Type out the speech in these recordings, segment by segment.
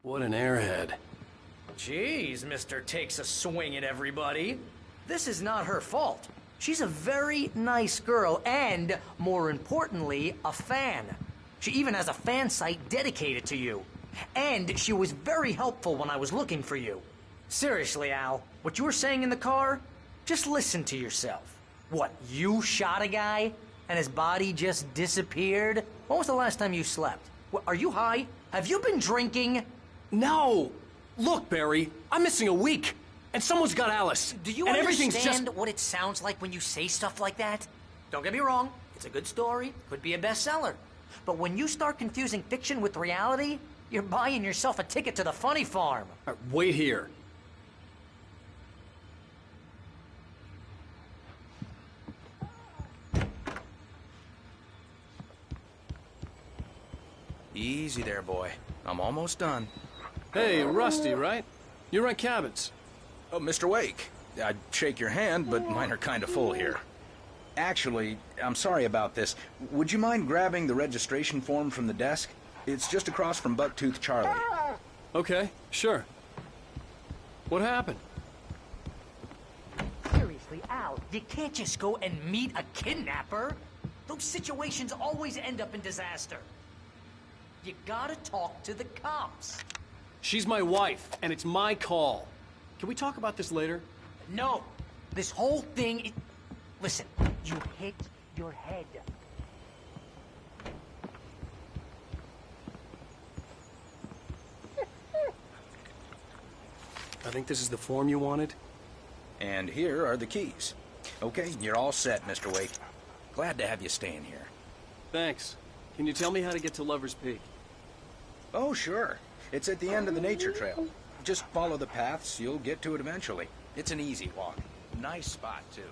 What an airhead. Jeez, Mr. Takes a swing at everybody. This is not her fault. She's a very nice girl and, more importantly, a fan. She even has a fan site dedicated to you. And she was very helpful when I was looking for you. Seriously, Al, what you were saying in the car? Just listen to yourself. What, you shot a guy and his body just disappeared? When was the last time you slept? What, are you high? Have you been drinking? No! Look, Barry, I'm missing a week, and someone's got Alice. Do you and understand what it sounds like when you say stuff like that? Don't get me wrong, it's a good story, could be a bestseller. But when you start confusing fiction with reality, you're buying yourself a ticket to the funny farm. Wait here. Easy there, boy. I'm almost done. Hey, Rusty, right? You rent cabins. Oh, Mr. Wake. I'd shake your hand, but mine are kind of full here. Actually, I'm sorry about this. Would you mind grabbing the registration form from the desk? It's just across from Bucktooth Charlie. Okay, sure. What happened? Seriously, Al, you can't just go and meet a kidnapper. Those situations always end up in disaster. You gotta talk to the cops. She's my wife, and it's my call. Can we talk about this later? No, this whole thing. Listen, you hit your head. I think this is the form you wanted. And here are the keys. Okay, you're all set, Mr. Wake. Glad to have you staying here. Thanks. Can you tell me how to get to Lover's Peak? Oh, sure. It's at the end of the nature trail. Just follow the paths, you'll get to it eventually. It's an easy walk. Nice spot, too.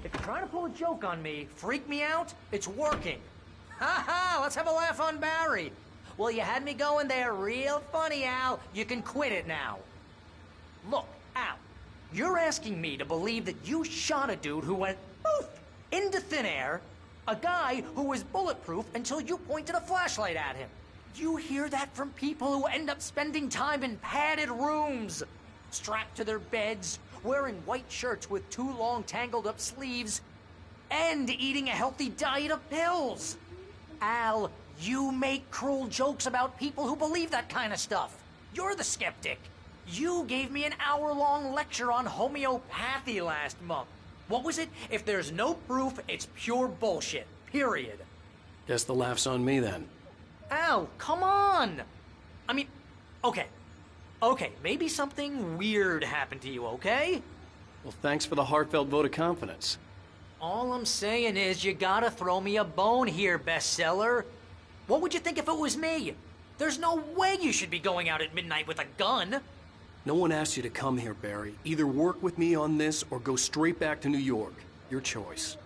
If you're trying to pull a joke on me, freak me out, it's working. Ha ha, let's have a laugh on Barry. Well, you had me going there real funny, Al. You can quit it now. Look, Al, you're asking me to believe that you shot a dude who went poof into thin air, a guy who was bulletproof until you pointed a flashlight at him. You hear that from people who end up spending time in padded rooms, strapped to their beds, wearing white shirts with too long tangled up sleeves, and eating a healthy diet of pills. Al, you make cruel jokes about people who believe that kind of stuff. You're the skeptic. You gave me an hour-long lecture on homeopathy last month. What was it? If there's no proof, it's pure bullshit. Period. Guess the laugh's on me then. Al, come on! I mean, okay, maybe something weird happened to you, okay? Well, thanks for the heartfelt vote of confidence. All I'm saying is you gotta throw me a bone here, bestseller. What would you think if it was me? There's no way you should be going out at midnight with a gun. No one asked you to come here, Barry. Either work with me on this or go straight back to New York. Your choice.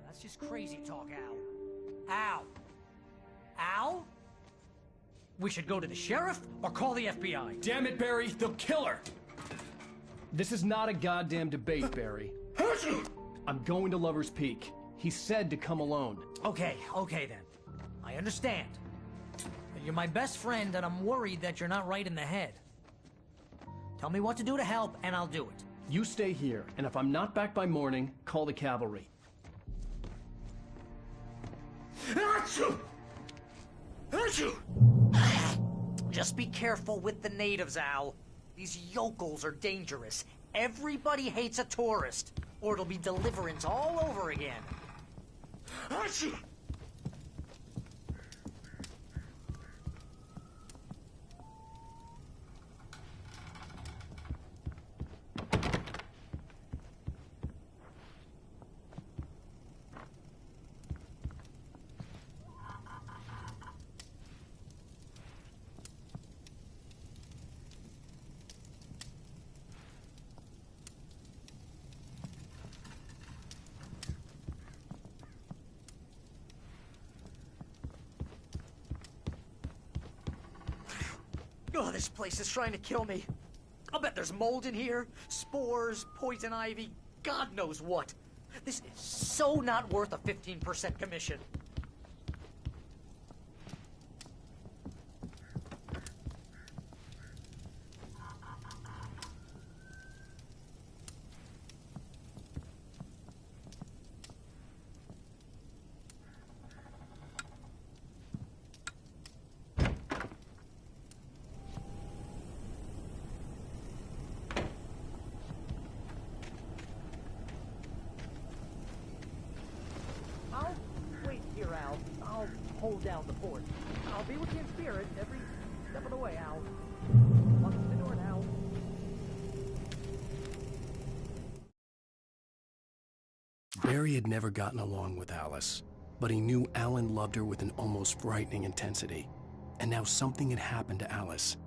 That's just crazy talk, Al. Al? Al? We should go to the sheriff or call the FBI. Damn it, Barry, they'll kill her! This is not a goddamn debate, Barry. I'm going to Lover's Peak. He said to come alone. Okay then. I understand. You're my best friend and I'm worried that you're not right in the head. Tell me what to do to help and I'll do it. You stay here, and if I'm not back by morning, call the cavalry. Just be careful with the natives, Al. These yokels are dangerous. Everybody hates a tourist, or it'll be Deliverance all over again. Oh, this place is trying to kill me. I'll bet there's mold in here, spores, poison ivy, God knows what. This is so not worth a 15% commission. I'll hold down the fort. I'll be with you in spirit every step of the way, Al. Lock the door now. Barry had never gotten along with Alice, but he knew Alan loved her with an almost frightening intensity. And now something had happened to Alice.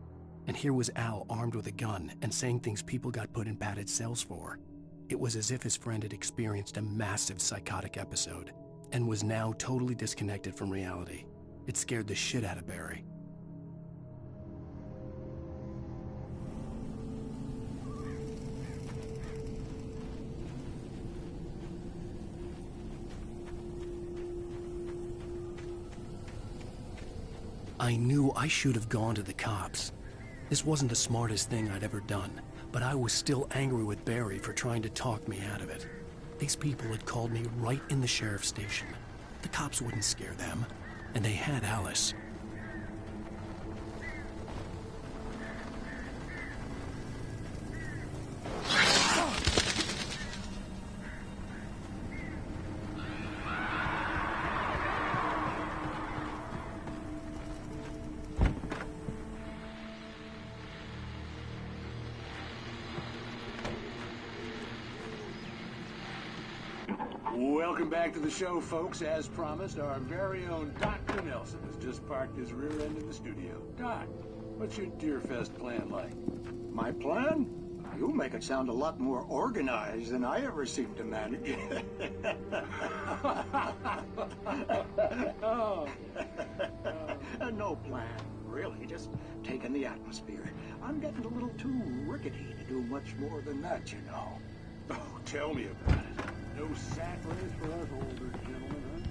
And here was Al armed with a gun and saying things people got put in padded cells for. It was as if his friend had experienced a massive psychotic episode and was now totally disconnected from reality. It scared the shit out of Barry. I knew I should have gone to the cops. This wasn't the smartest thing I'd ever done, but I was still angry with Barry for trying to talk me out of it. These people had called me right in the sheriff's station. The cops wouldn't scare them, and they had Alice. Welcome back to the show, folks. As promised, our very own Dr. Nelson has just parked his rear end in the studio. Doc, what's your Deerfest plan like? My plan? You make it sound a lot more organized than I ever seem to manage. No plan, really. Just taking the atmosphere. I'm getting a little too rickety to do much more than that, you know. Oh, tell me about it. No sack race for us older gentlemen, huh?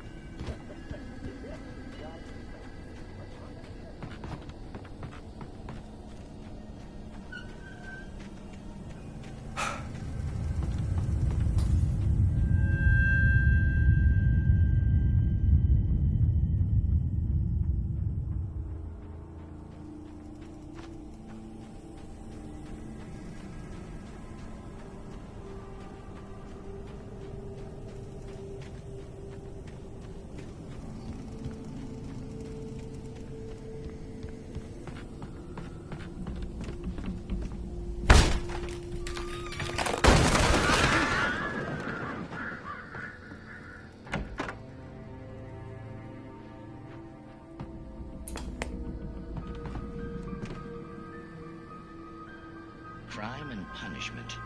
Crime and punishment.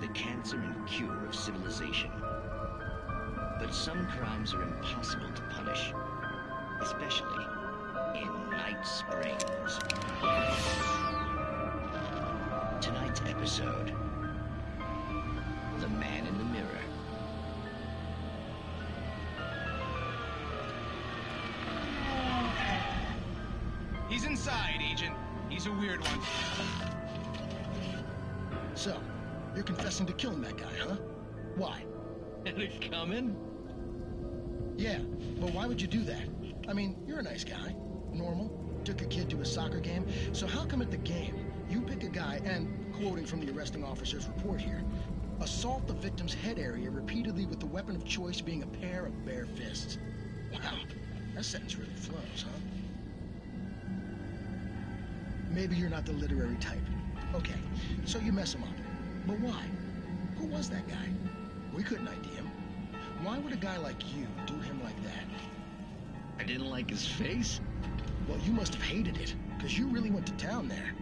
The cancer and cure of civilization. But some crimes are impossible to punish, especially in Night Springs. Tonight's episode, The Man in the Mirror. He's inside, Agent. He's a weird one. So, you're confessing to killing that guy, huh? Why? Had it coming? Yeah, but why would you do that? I mean, you're a nice guy. Normal. Took your kid to a soccer game. So how come at the game, you pick a guy and, quoting from the arresting officer's report here, assault the victim's head area repeatedly with the weapon of choice being a pair of bare fists? Wow, that sentence really flows, huh? Maybe you're not the literary type. Okay, so you mess him up. But why? Who was that guy? We couldn't ID him. Why would a guy like you do him like that? I didn't like his face? Well, you must have hated it, because you really went to town there.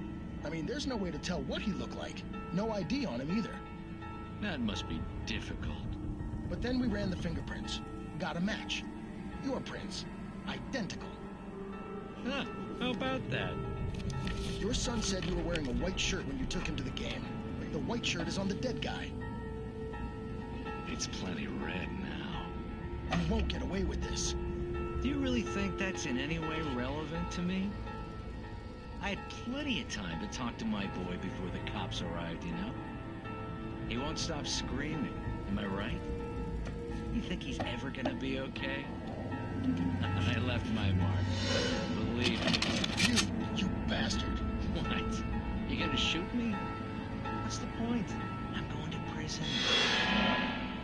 I mean, there's no way to tell what he looked like. No ID on him either. That must be difficult. But then we ran the fingerprints. Got a match. Your prints. Identical. Huh. How about that? Your son said you were wearing a white shirt when you took him to the game. The white shirt is on the dead guy. It's plenty red now. You won't get away with this. Do you really think that's in any way relevant to me? I had plenty of time to talk to my boy before the cops arrived, you know? He won't stop screaming, am I right? You think he's ever gonna be okay? I left my mark. Believe me. You bastard. What? You gonna shoot me? What's the point? I'm going to prison.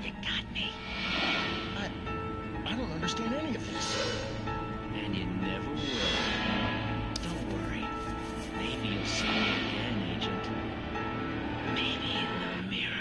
You got me. I don't understand any of this. And you never will. Don't worry. Maybe you'll see me again, Agent. Maybe in the mirror.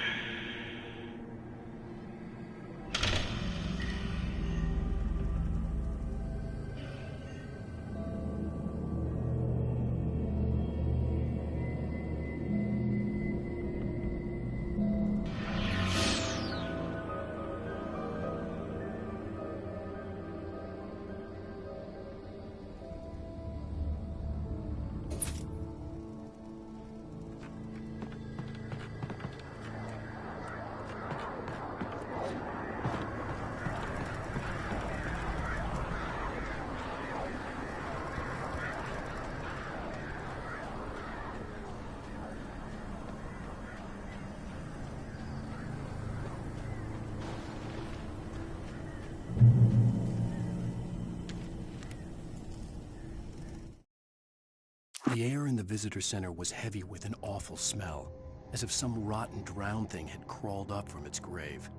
The air in the visitor center was heavy with an awful smell, as if some rotten drowned thing had crawled up from its grave.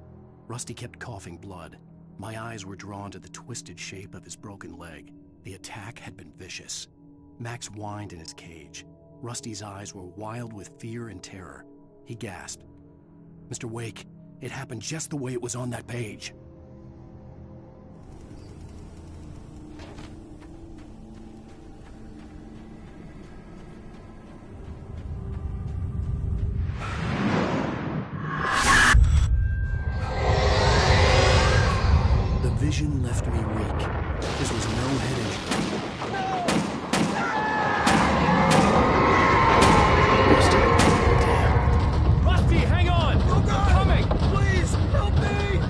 Rusty kept coughing blood. My eyes were drawn to the twisted shape of his broken leg. The attack had been vicious. Max whined in his cage. Rusty's eyes were wild with fear and terror. He gasped. "Mr. Wake, it happened just the way it was on that page." The vision left me weak. This was no head injury. Rusty, hang on! Oh God! I'm coming! Please, help me!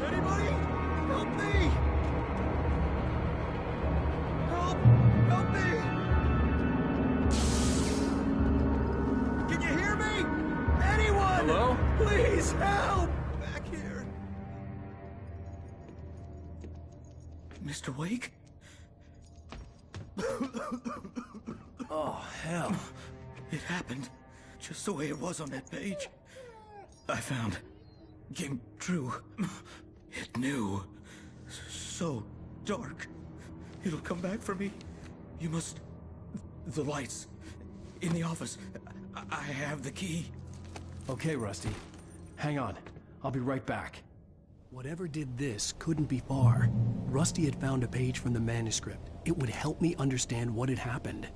Anybody? Help me! Help me! Can you hear me? Anyone? Hello? Please, help! Back here. Mr. Wake? Oh, hell. It happened just the way it was on that page. I found. Came true. It knew. So dark. It'll come back for me. You must... The lights. In the office. I have the key. Okay, Rusty. Hang on. I'll be right back. Whatever did this couldn't be far. Rusty had found a page from the manuscript. It would help me understand what had happened.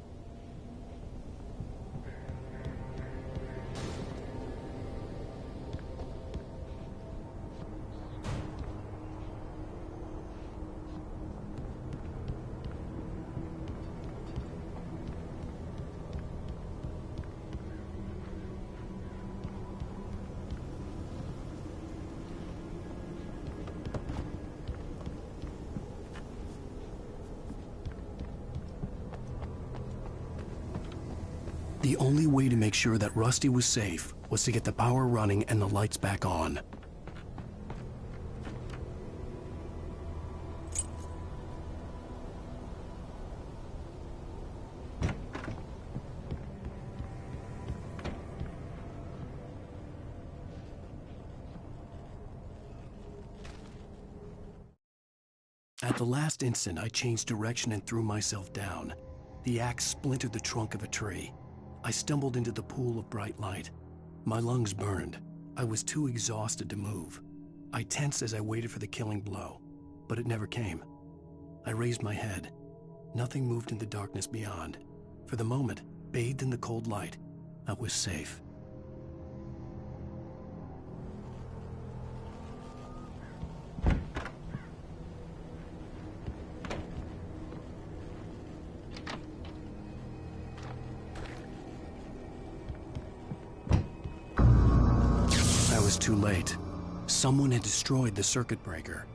The only way to make sure that Rusty was safe was to get the power running and the lights back on. At the last instant, I changed direction and threw myself down. The axe splintered the trunk of a tree. I stumbled into the pool of bright light. My lungs burned. I was too exhausted to move. I tensed as I waited for the killing blow, but it never came. I raised my head. Nothing moved in the darkness beyond. For the moment, bathed in the cold light, I was safe. I was too late. Someone had destroyed the circuit breaker.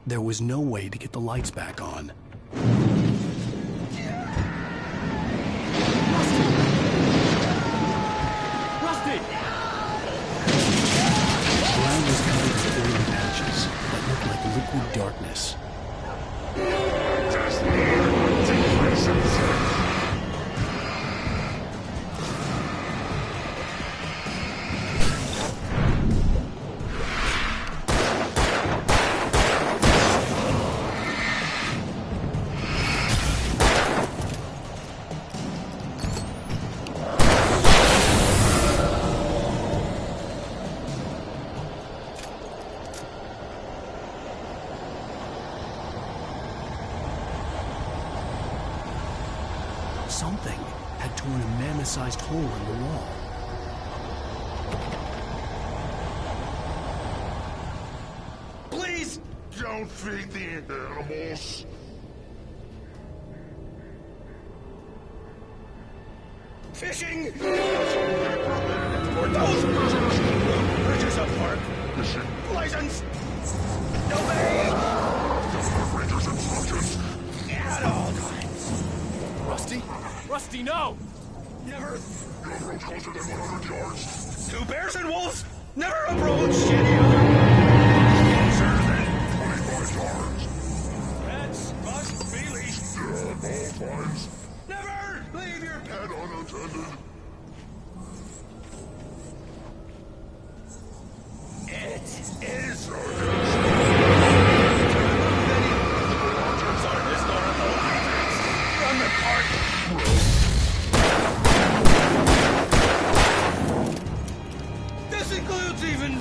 There was no way to get the lights back on. Rusty! The ground was covered in flaming patches that looked like liquid darkness. Something had torn a mammoth-sized hole in the wall. Please! Don't feed the animals. Fishing! For those bridges apart. License! Obey! Rangers and sergeants. At all times. Rusty? Rusty, no! Never. You approach closer than 100 yards. Two bears and wolves never approached any other. Closer than 25 yards. Pets must be leashed. Yeah, all times. Never leave your pet. And unattended. It is. Run the cart. This includes even.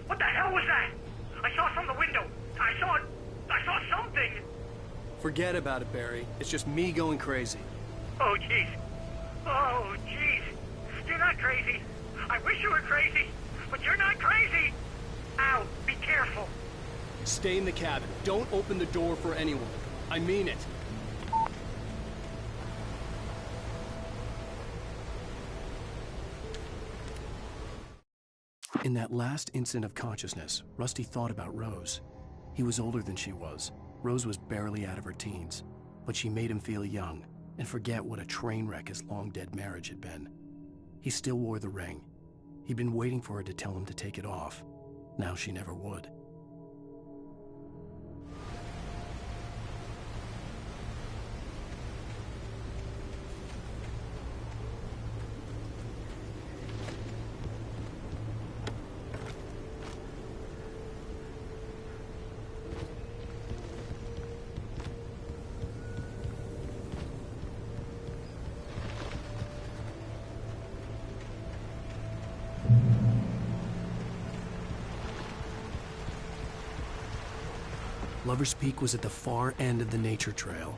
What the hell was that? I saw from the window. I saw something. Forget about it, Barry. It's just me going crazy. Oh, jeez. Oh, jeez. You're not crazy. I wish you were crazy, but you're not crazy. Ow, be careful. Stay in the cabin. Don't open the door for anyone. I mean it. In that last instant of consciousness, Rusty thought about Rose. He was older than she was. Rose was barely out of her teens, but she made him feel young and forget what a train wreck his long-dead marriage had been. He still wore the ring. He'd been waiting for her to tell him to take it off. Now she never would. Lover's Peak was at the far end of the nature trail.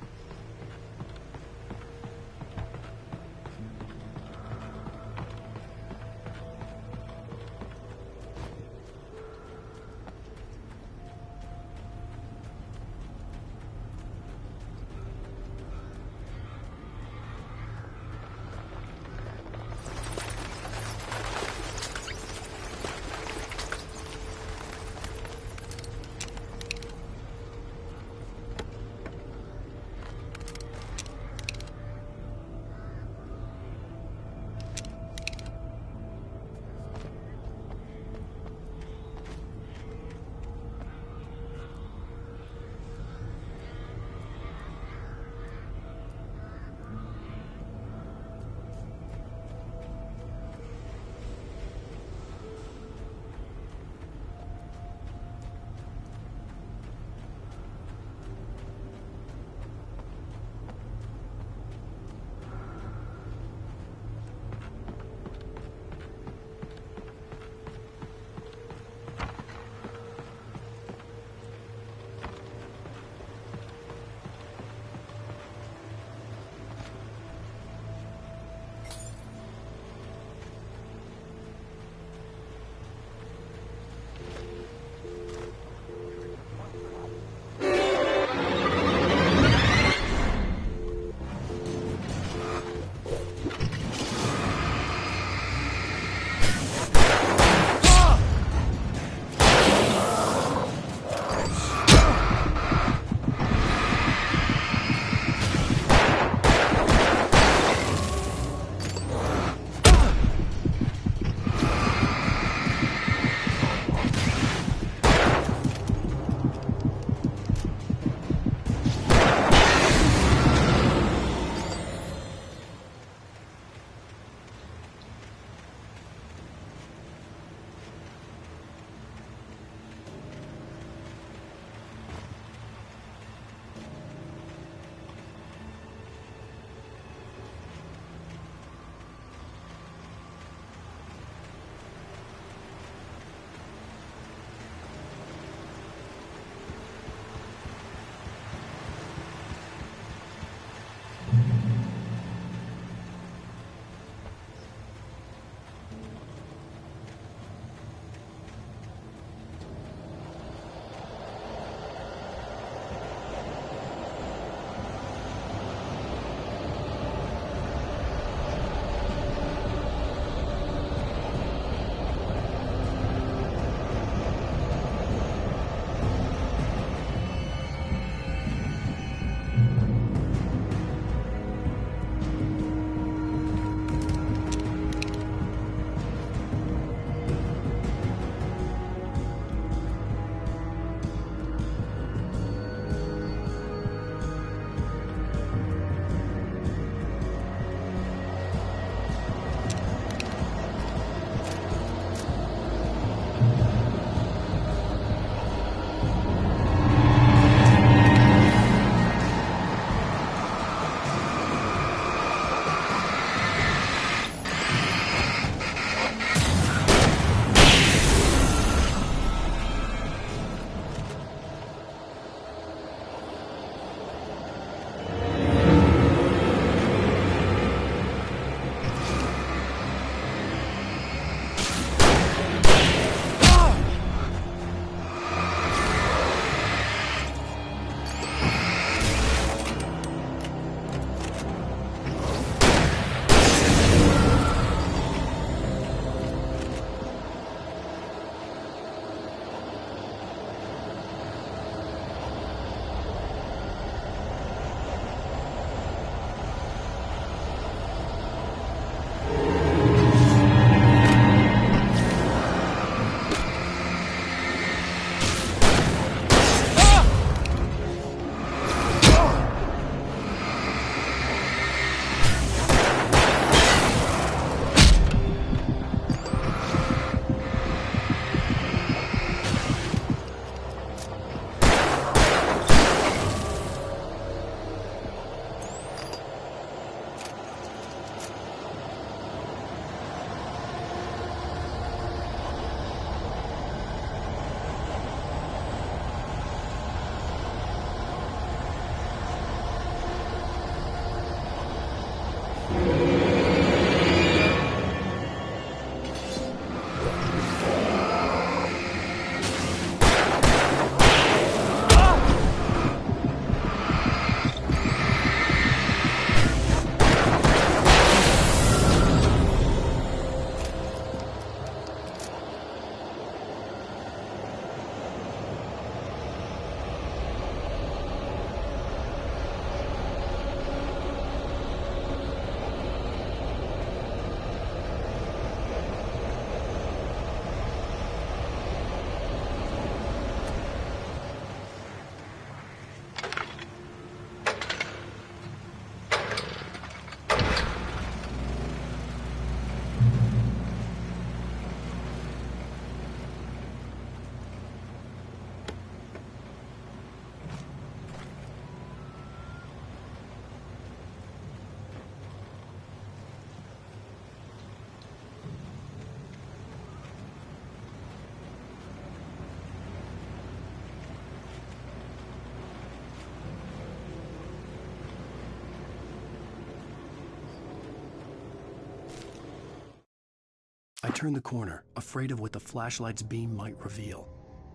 I turned the corner, afraid of what the flashlight's beam might reveal.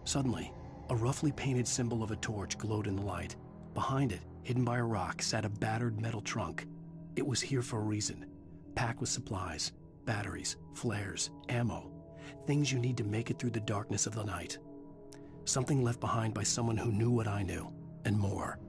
Suddenly, a roughly painted symbol of a torch glowed in the light. Behind it, hidden by a rock, sat a battered metal trunk. It was here for a reason, packed with supplies, batteries, flares, ammo, things you need to make it through the darkness of the night. Something left behind by someone who knew what I knew, and more.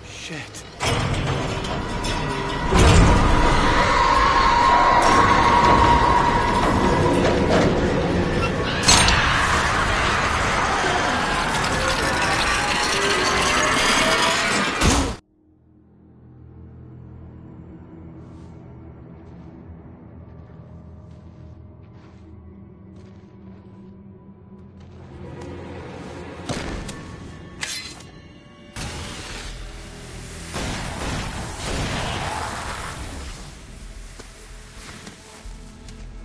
Shit.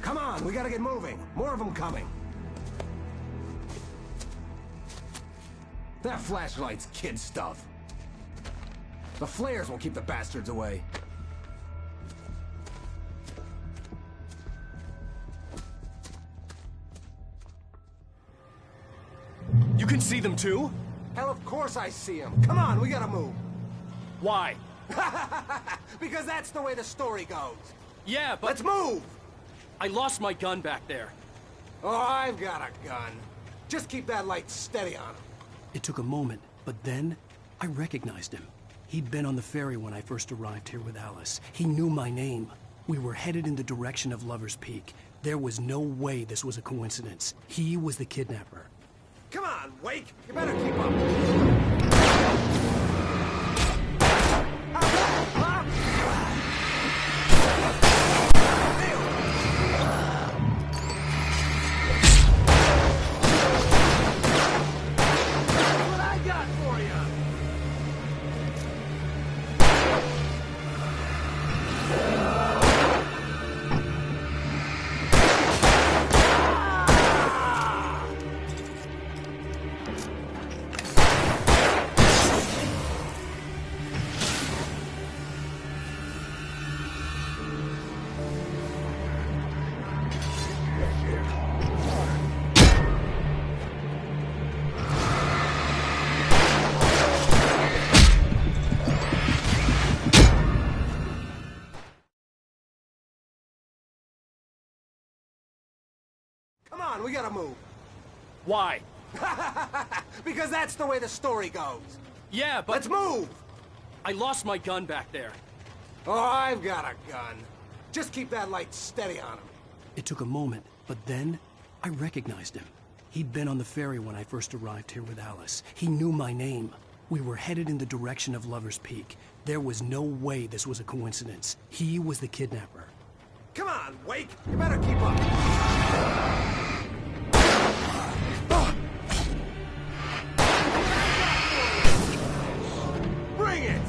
Come on, we gotta get moving. More of them coming. That flashlight's kid stuff. The flares will keep the bastards away. You can see them too? Hell, of course I see them. Come on, we gotta move. Why? Because that's the way the story goes. Yeah, but... Let's move! I lost my gun back there. Oh, I've got a gun. Just keep that light steady on him. It took a moment, but then I recognized him. He'd been on the ferry when I first arrived here with Alice. He knew my name. We were headed in the direction of Lover's Peak. There was no way this was a coincidence. He was the kidnapper. Come on, Wake! You better keep up. What I got for you? on, we gotta move. Why? Because that's the way the story goes. Yeah, but... Let's move! I lost my gun back there. Oh, I've got a gun. Just keep that light steady on him. It took a moment, but then I recognized him. He'd been on the ferry when I first arrived here with Alice. He knew my name. We were headed in the direction of Lover's Peak. There was no way this was a coincidence. He was the kidnapper. Come on, Wake! You better keep up! Bring it!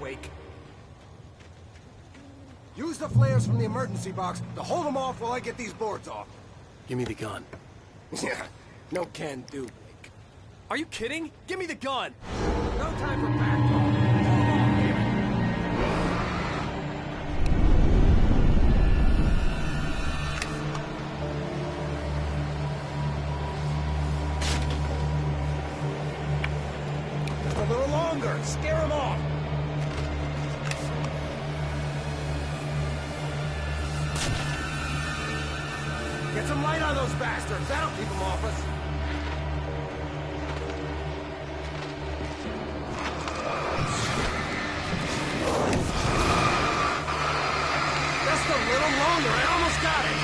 Wake. Use the flares from the emergency box to hold them off while I get these boards off. Give me the gun. Yeah, no can do, Wake. Are you kidding? Give me the gun! No time for back talk. Just a little longer. Scare them off. Get some light on those bastards. That'll keep them off us. Just a little longer. I almost got it.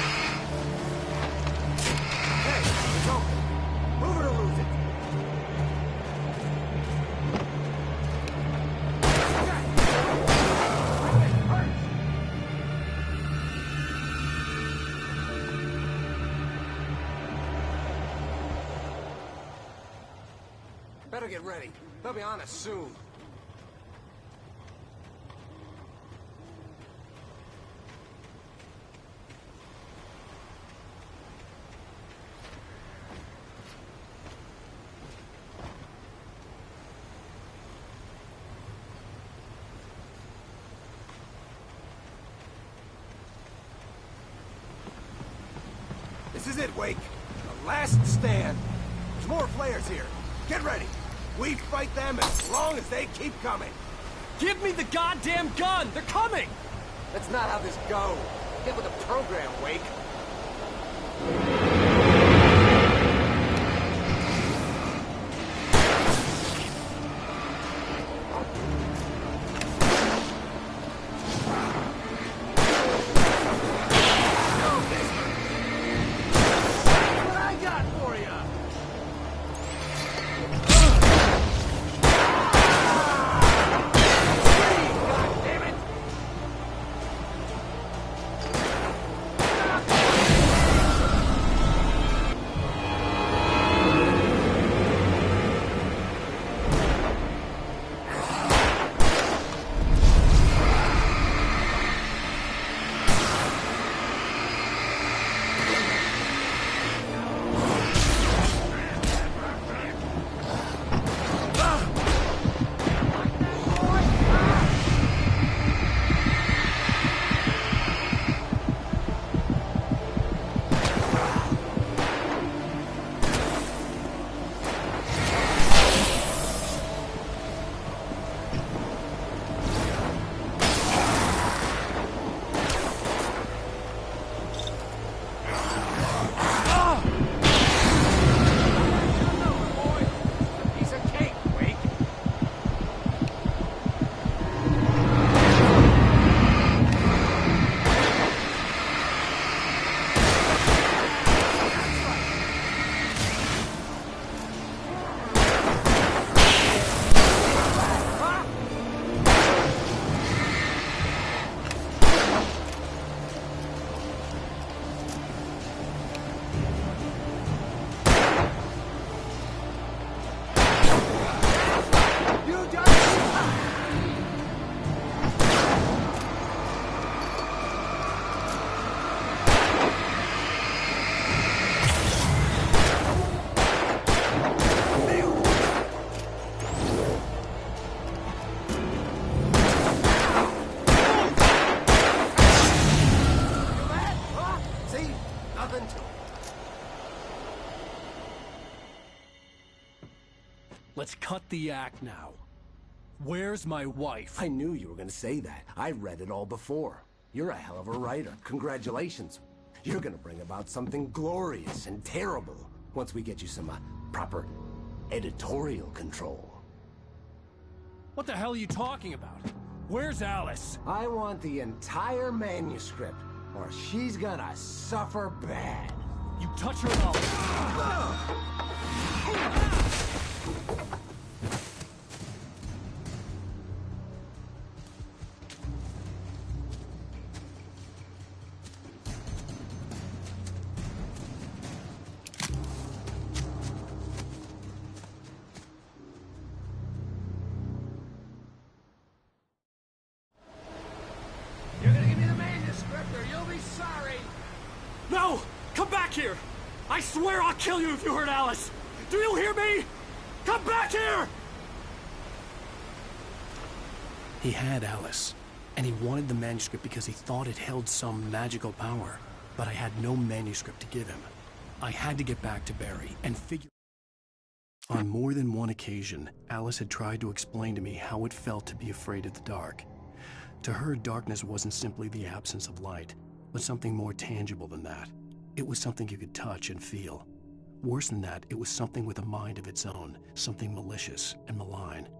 Hey, it's open. Move it or lose it. Better get ready. They'll be on us soon. This is it, Wake. The last stand. There's more flares here. Get ready. We fight them as long as they keep coming. Give me the goddamn gun! They're coming! That's not how this goes. Get with the program, Wake. let's cut the act now. Where's my wife? I knew you were gonna say that. I read it all before. You're a hell of a writer. Congratulations. You're gonna bring about something glorious and terrible once we get you some proper editorial control. What the hell are you talking about? Where's Alice? I want the entire manuscript, or she's gonna suffer bad. You touch her and You're gonna give me the manuscript or you'll be sorry! No! Come back here! I swear I'll kill you if you hurt Alice! Do you hear me? Come back here! He had Alice, and he wanted the manuscript because he thought it held some magical power. But I had no manuscript to give him. I had to get back to Barry and figure... On more than one occasion, Alice had tried to explain to me how it felt to be afraid of the dark. To her, darkness wasn't simply the absence of light, but something more tangible than that. It was something you could touch and feel. Worse than that, it was something with a mind of its own, something malicious and malign.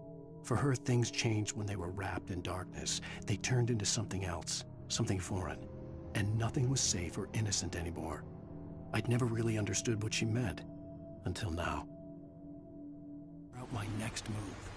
For her, things changed when they were wrapped in darkness. They turned into something else, something foreign, and nothing was safe or innocent anymore. I'd never really understood what she meant, until now. Out my next move.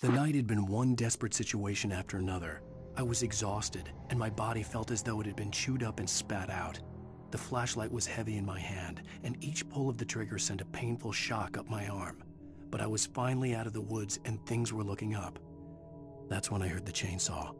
The night had been one desperate situation after another. I was exhausted, and my body felt as though it had been chewed up and spat out. The flashlight was heavy in my hand, and each pull of the trigger sent a painful shock up my arm. But I was finally out of the woods, and things were looking up. That's when I heard the chainsaw.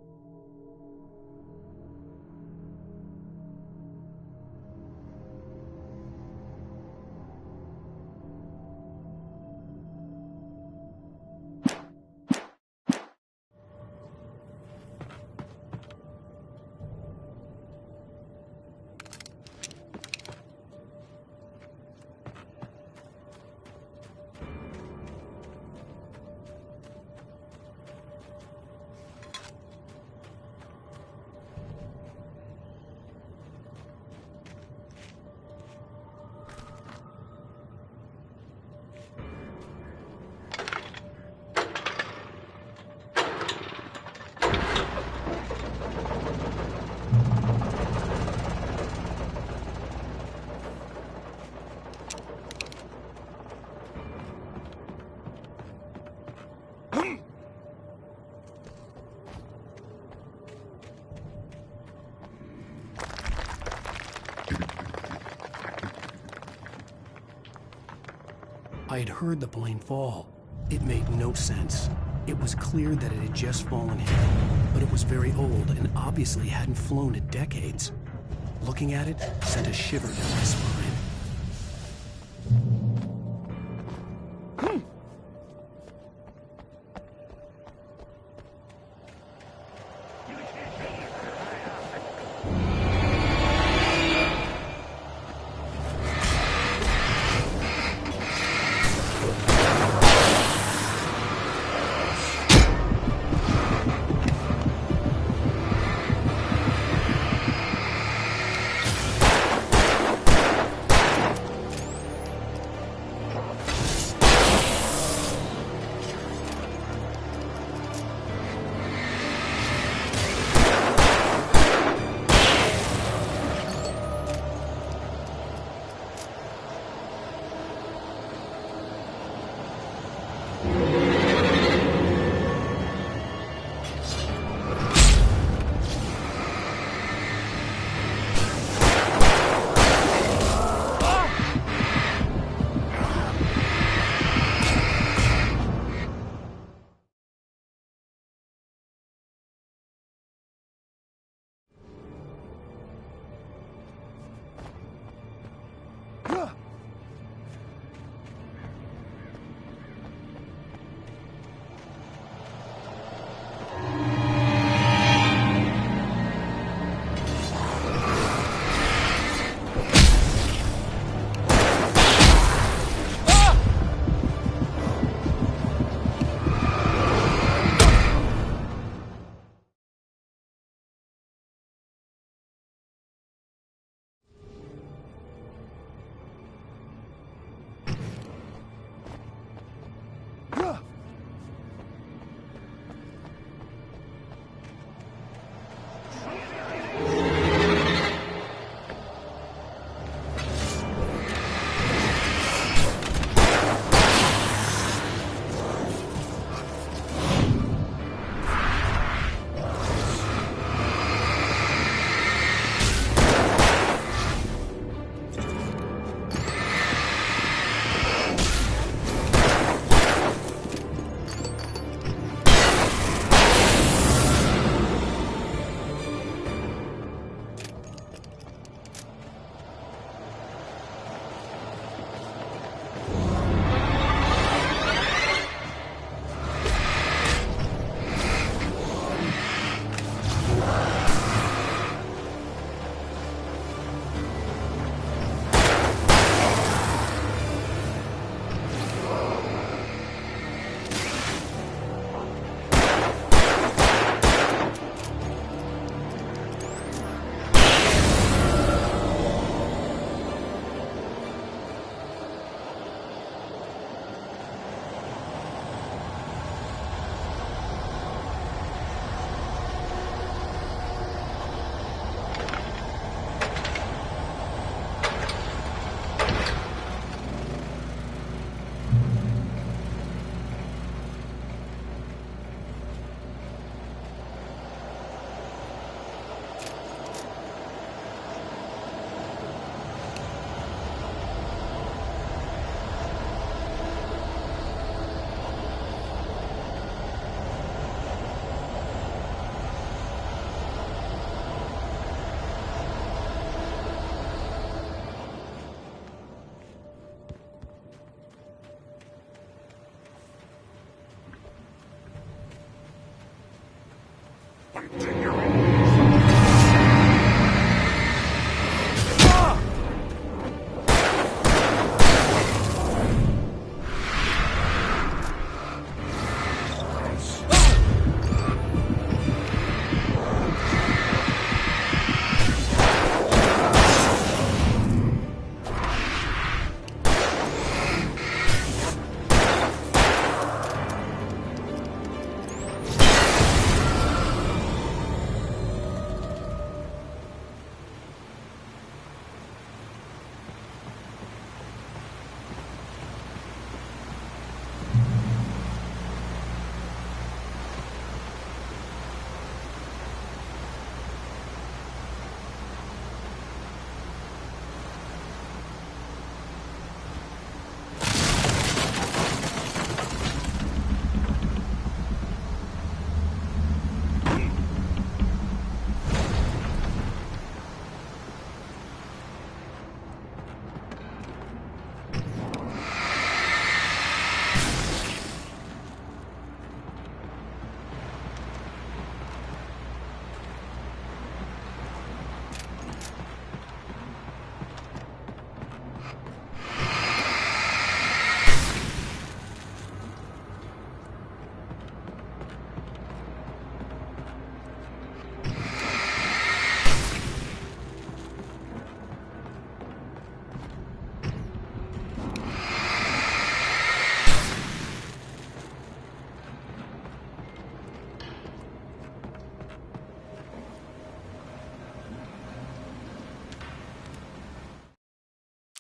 I had heard the plane fall. It made no sense. It was clear that it had just fallen here, but it was very old and obviously hadn't flown in decades. Looking at it sent a shiver down my spine.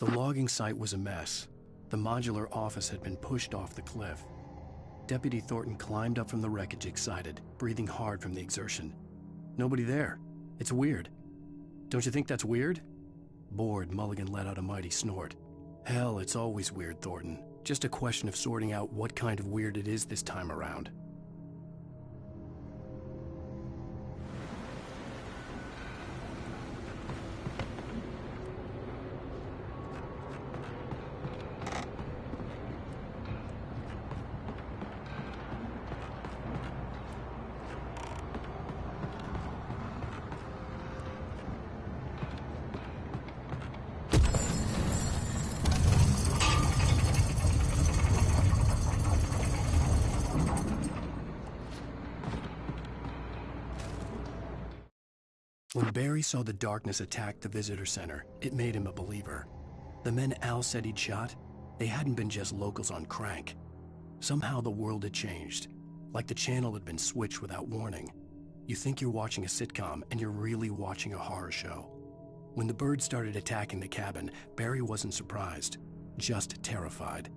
The logging site was a mess. The modular office had been pushed off the cliff. Deputy Thornton climbed up from the wreckage excited, breathing hard from the exertion. Nobody there. It's weird. Don't you think that's weird? Bored, Mulligan let out a mighty snort. Hell, it's always weird, Thornton. Just a question of sorting out what kind of weird it is this time around. When Barry saw the darkness attack the visitor center, it made him a believer. The men Al said he'd shot, they hadn't been just locals on crank. Somehow the world had changed, like the channel had been switched without warning. You think you're watching a sitcom, and you're really watching a horror show. When the birds started attacking the cabin, Barry wasn't surprised, just terrified.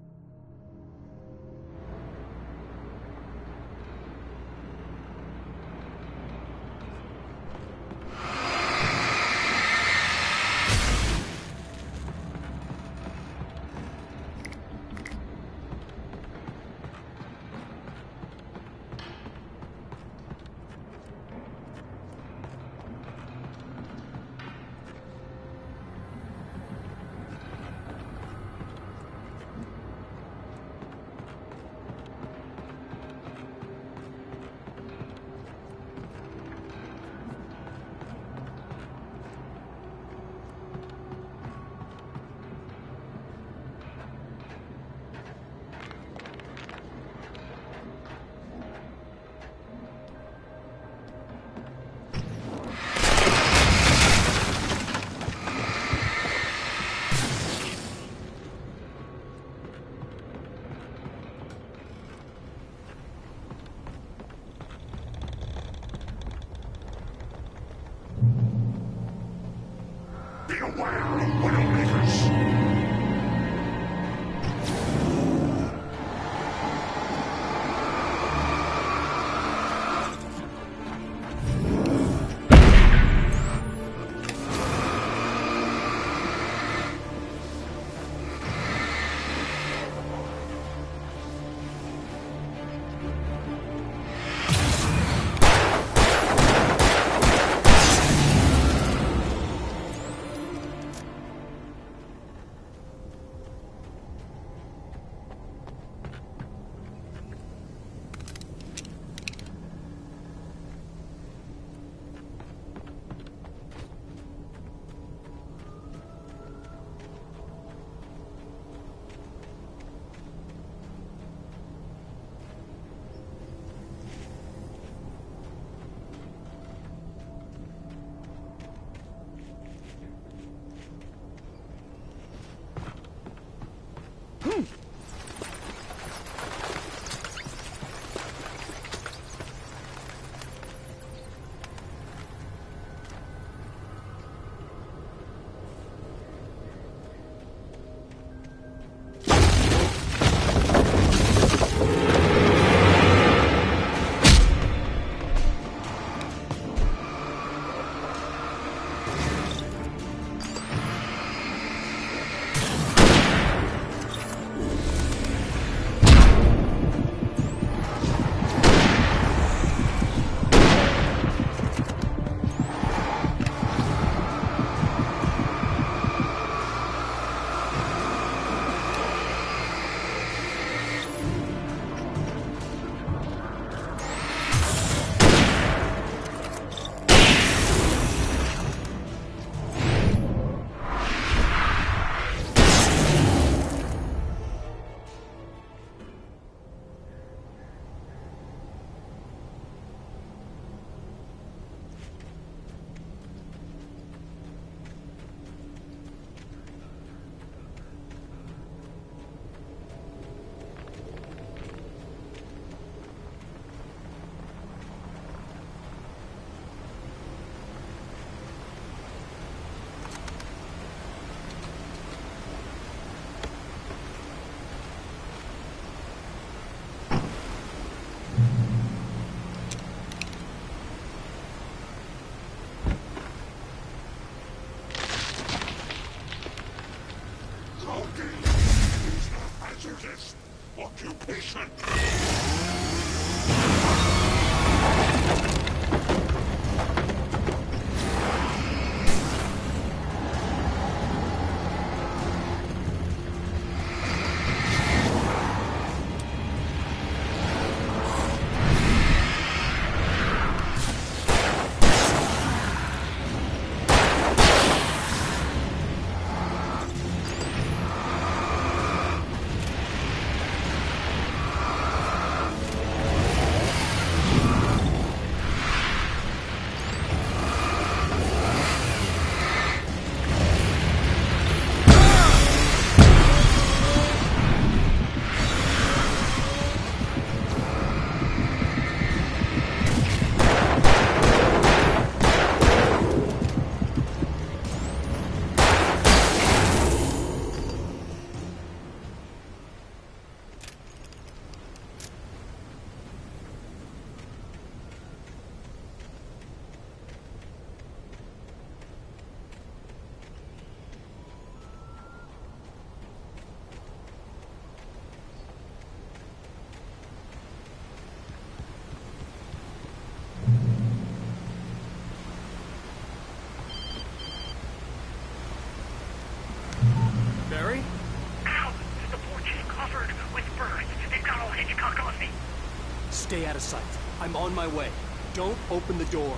Stay out of sight. I'm on my way. Don't open the door.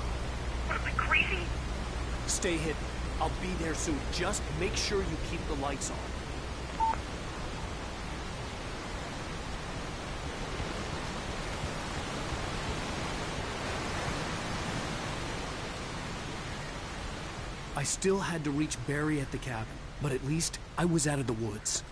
What, am I crazy? Stay hidden. I'll be there soon. Just make sure you keep the lights on. I still had to reach Barry at the cabin, but at least I was out of the woods.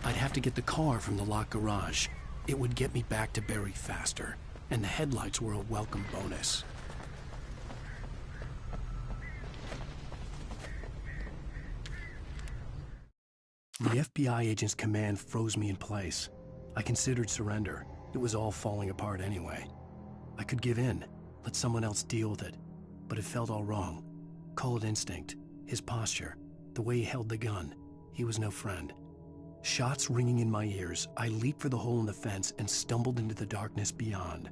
I'd have to get the car from the locked garage. It would get me back to Barry faster, and the headlights were a welcome bonus. The FBI agent's command froze me in place. I considered surrender. It was all falling apart anyway. I could give in, let someone else deal with it, but it felt all wrong. Call it instinct, his posture, the way he held the gun. He was no friend. Shots ringing in my ears, I leaped for the hole in the fence and stumbled into the darkness beyond.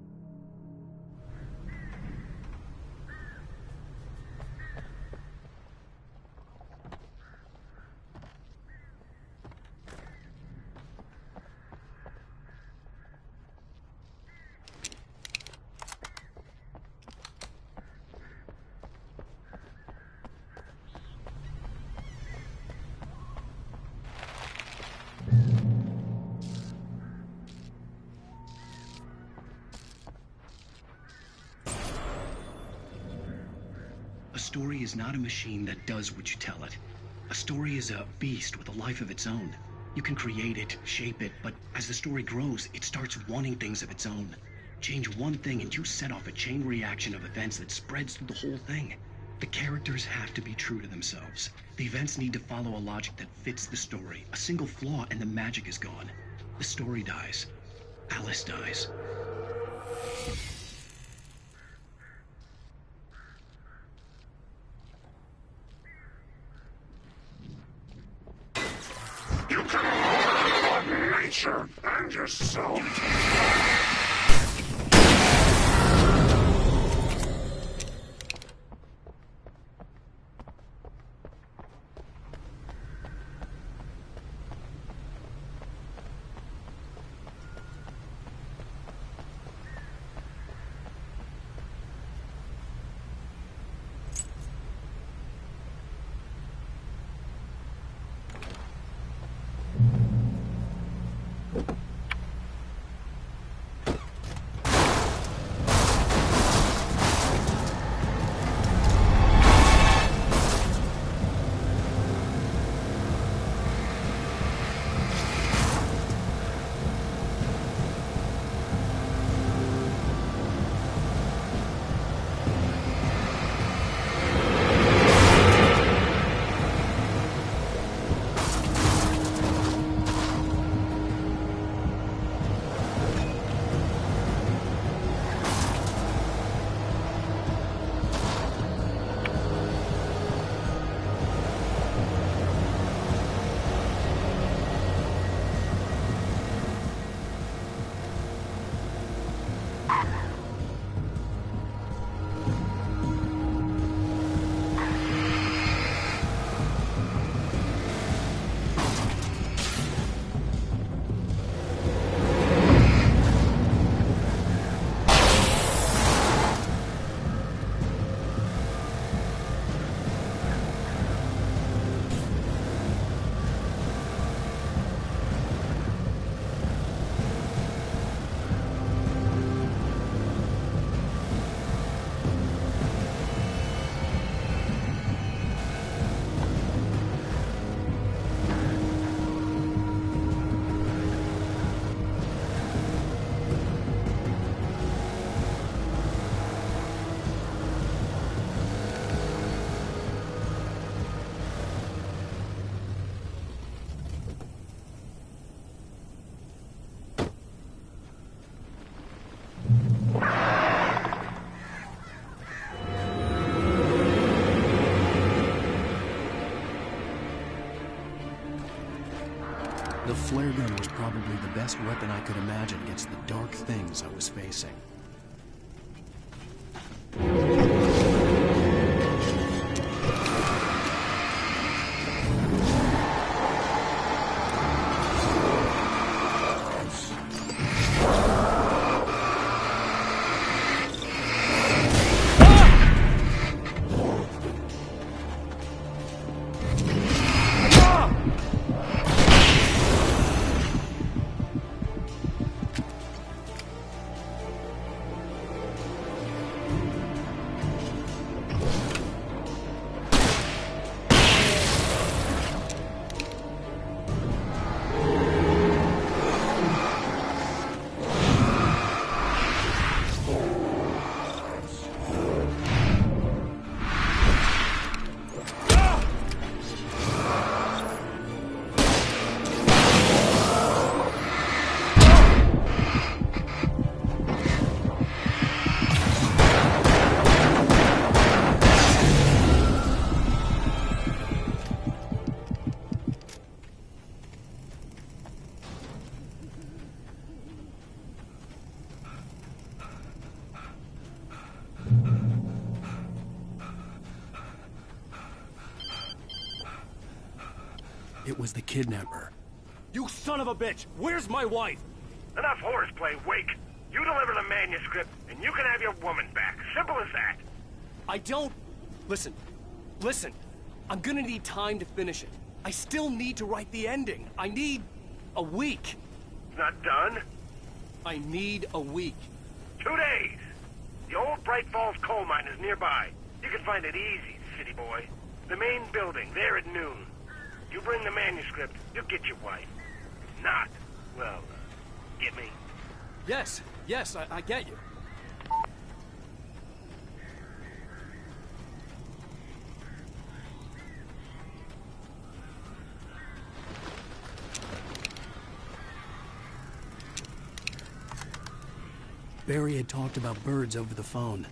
A story is not a machine that does what you tell it. A story is a beast with a life of its own. You can create it, shape it, but as the story grows, it starts wanting things of its own. Change one thing and you set off a chain reaction of events that spreads through the whole thing. The characters have to be true to themselves. The events need to follow a logic that fits the story. A single flaw and the magic is gone. The story dies. Alice dies. You can rely on nature and yourself. The flare gun was probably the best weapon I could imagine against the dark things I was facing. It was the kidnapper. You son of a bitch! Where's my wife? Enough horseplay, Wake. You deliver the manuscript, and you can have your woman back. Simple as that. I don't... Listen. I'm gonna need time to finish it. I still need to write the ending. I need... a week. It's not done? I need a week. 2 days. The old Bright Falls coal mine is nearby. You can find it easy, city boy. The main building, there at noon. You bring the manuscript, you'll get your wife. Not, well, get me? Yes, I get you. Barry had talked about birds over the phone.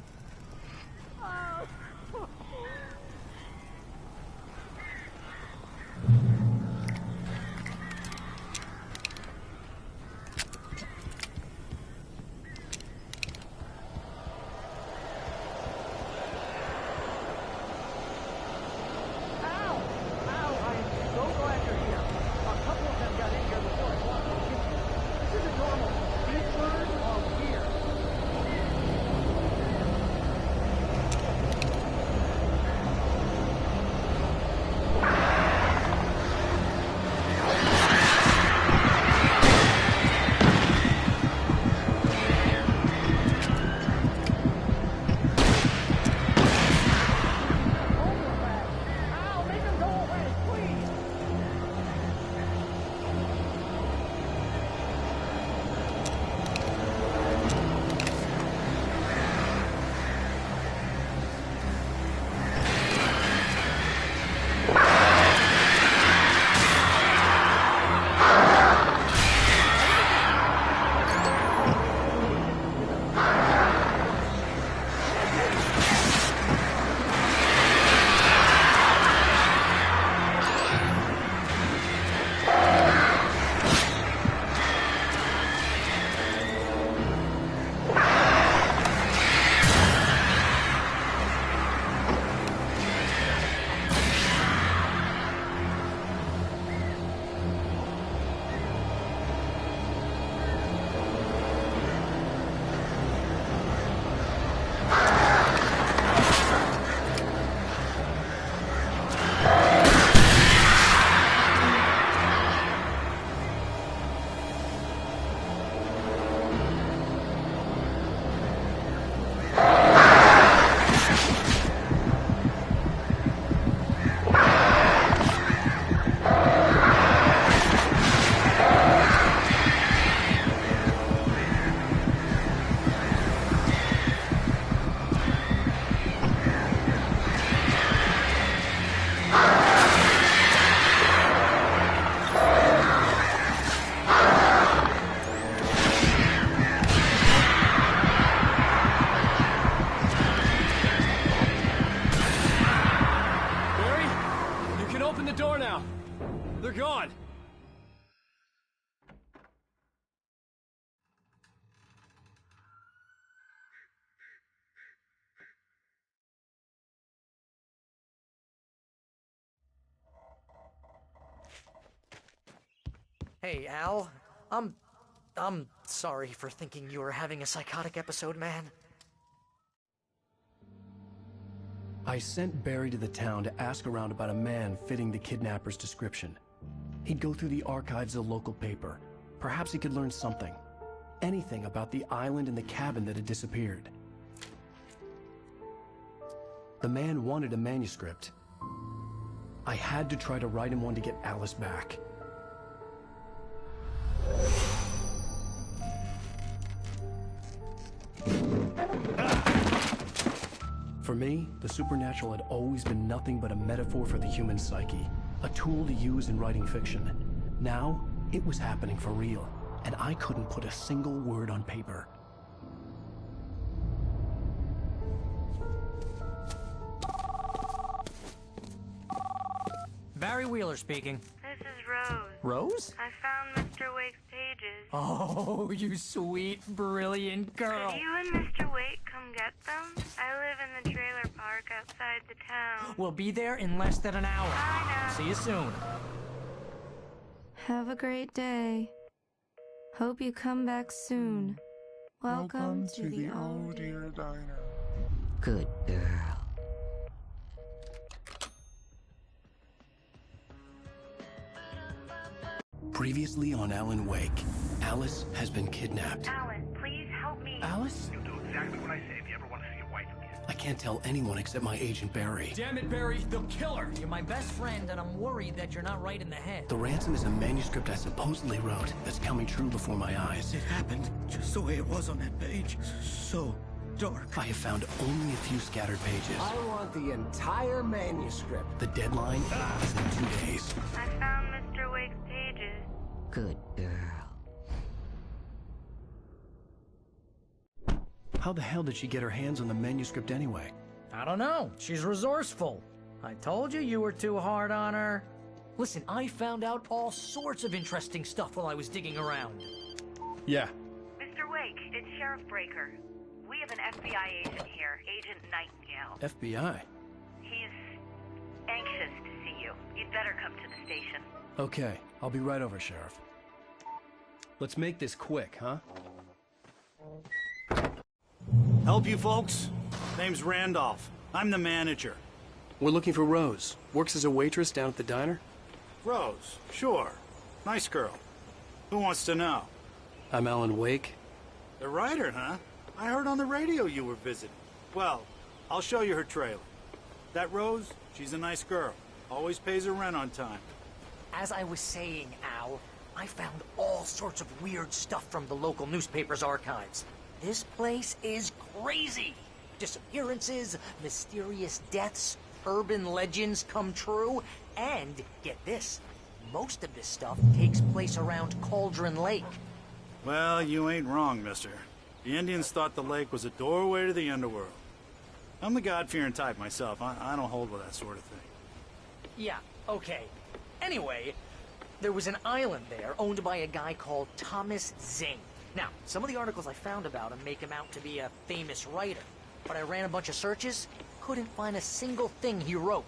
Hey, Al. I'm sorry for thinking you were having a psychotic episode, man. I sent Barry to the town to ask around about a man fitting the kidnapper's description. He'd go through the archives of the local paper. Perhaps he could learn something. Anything about the island and the cabin that had disappeared. The man wanted a manuscript. I had to try to write him one to get Alice back. For me, the supernatural had always been nothing but a metaphor for the human psyche, a tool to use in writing fiction. Now, it was happening for real, and I couldn't put a single word on paper. Barry Wheeler speaking. This is Rose. Rose? I found Mr. Wake's pages. Oh, you sweet, brilliant girl. Could you and Mr. Wake come get them? I live in the trailer park outside the town. We'll be there in less than an hour. I know. See you soon. Have a great day. Hope you come back soon. Welcome to the Oh Dear Diner. Good girl. Previously on Alan Wake, Alice has been kidnapped. Alan, please help me. Alice? You'll do exactly what I say if you ever want to see your wife again. I can't tell anyone except my agent Barry. Damn it, Barry, they'll kill her. You're my best friend, and I'm worried that you're not right in the head. The ransom is a manuscript I supposedly wrote that's coming true before my eyes. It happened just the way it was on that page. So dark. I have found only a few scattered pages. I want the entire manuscript. The deadline is in 2 days. I found Mr. Wake's pages. Good girl. How the hell did she get her hands on the manuscript anyway? I don't know. She's resourceful. I told you you were too hard on her. Listen, I found out all sorts of interesting stuff while I was digging around. Yeah. Mr. Wake, it's Sheriff Breaker. We have an FBI agent here, Agent Nightingale. FBI? He's anxious to see you. You'd better come to the station. Okay, I'll be right over, Sheriff. Let's make this quick, huh? Help you folks? Name's Randolph. I'm the manager. We're looking for Rose. Works as a waitress down at the diner. Rose, sure. Nice girl. Who wants to know? I'm Alan Wake. The writer, huh? I heard on the radio you were visiting. Well, I'll show you her trailer. That Rose, she's a nice girl. Always pays her rent on time. As I was saying, Al, I found all sorts of weird stuff from the local newspaper's archives. This place is crazy. Disappearances, mysterious deaths, urban legends come true, and get this, most of this stuff takes place around Cauldron Lake. Well, you ain't wrong, mister. The Indians thought the lake was a doorway to the underworld. I'm the God-fearing type myself. I don't hold with that sort of thing. Yeah, okay. Anyway, there was an island there owned by a guy called Thomas Zane. Now, some of the articles I found about him make him out to be a famous writer, but I ran a bunch of searches, couldn't find a single thing he wrote.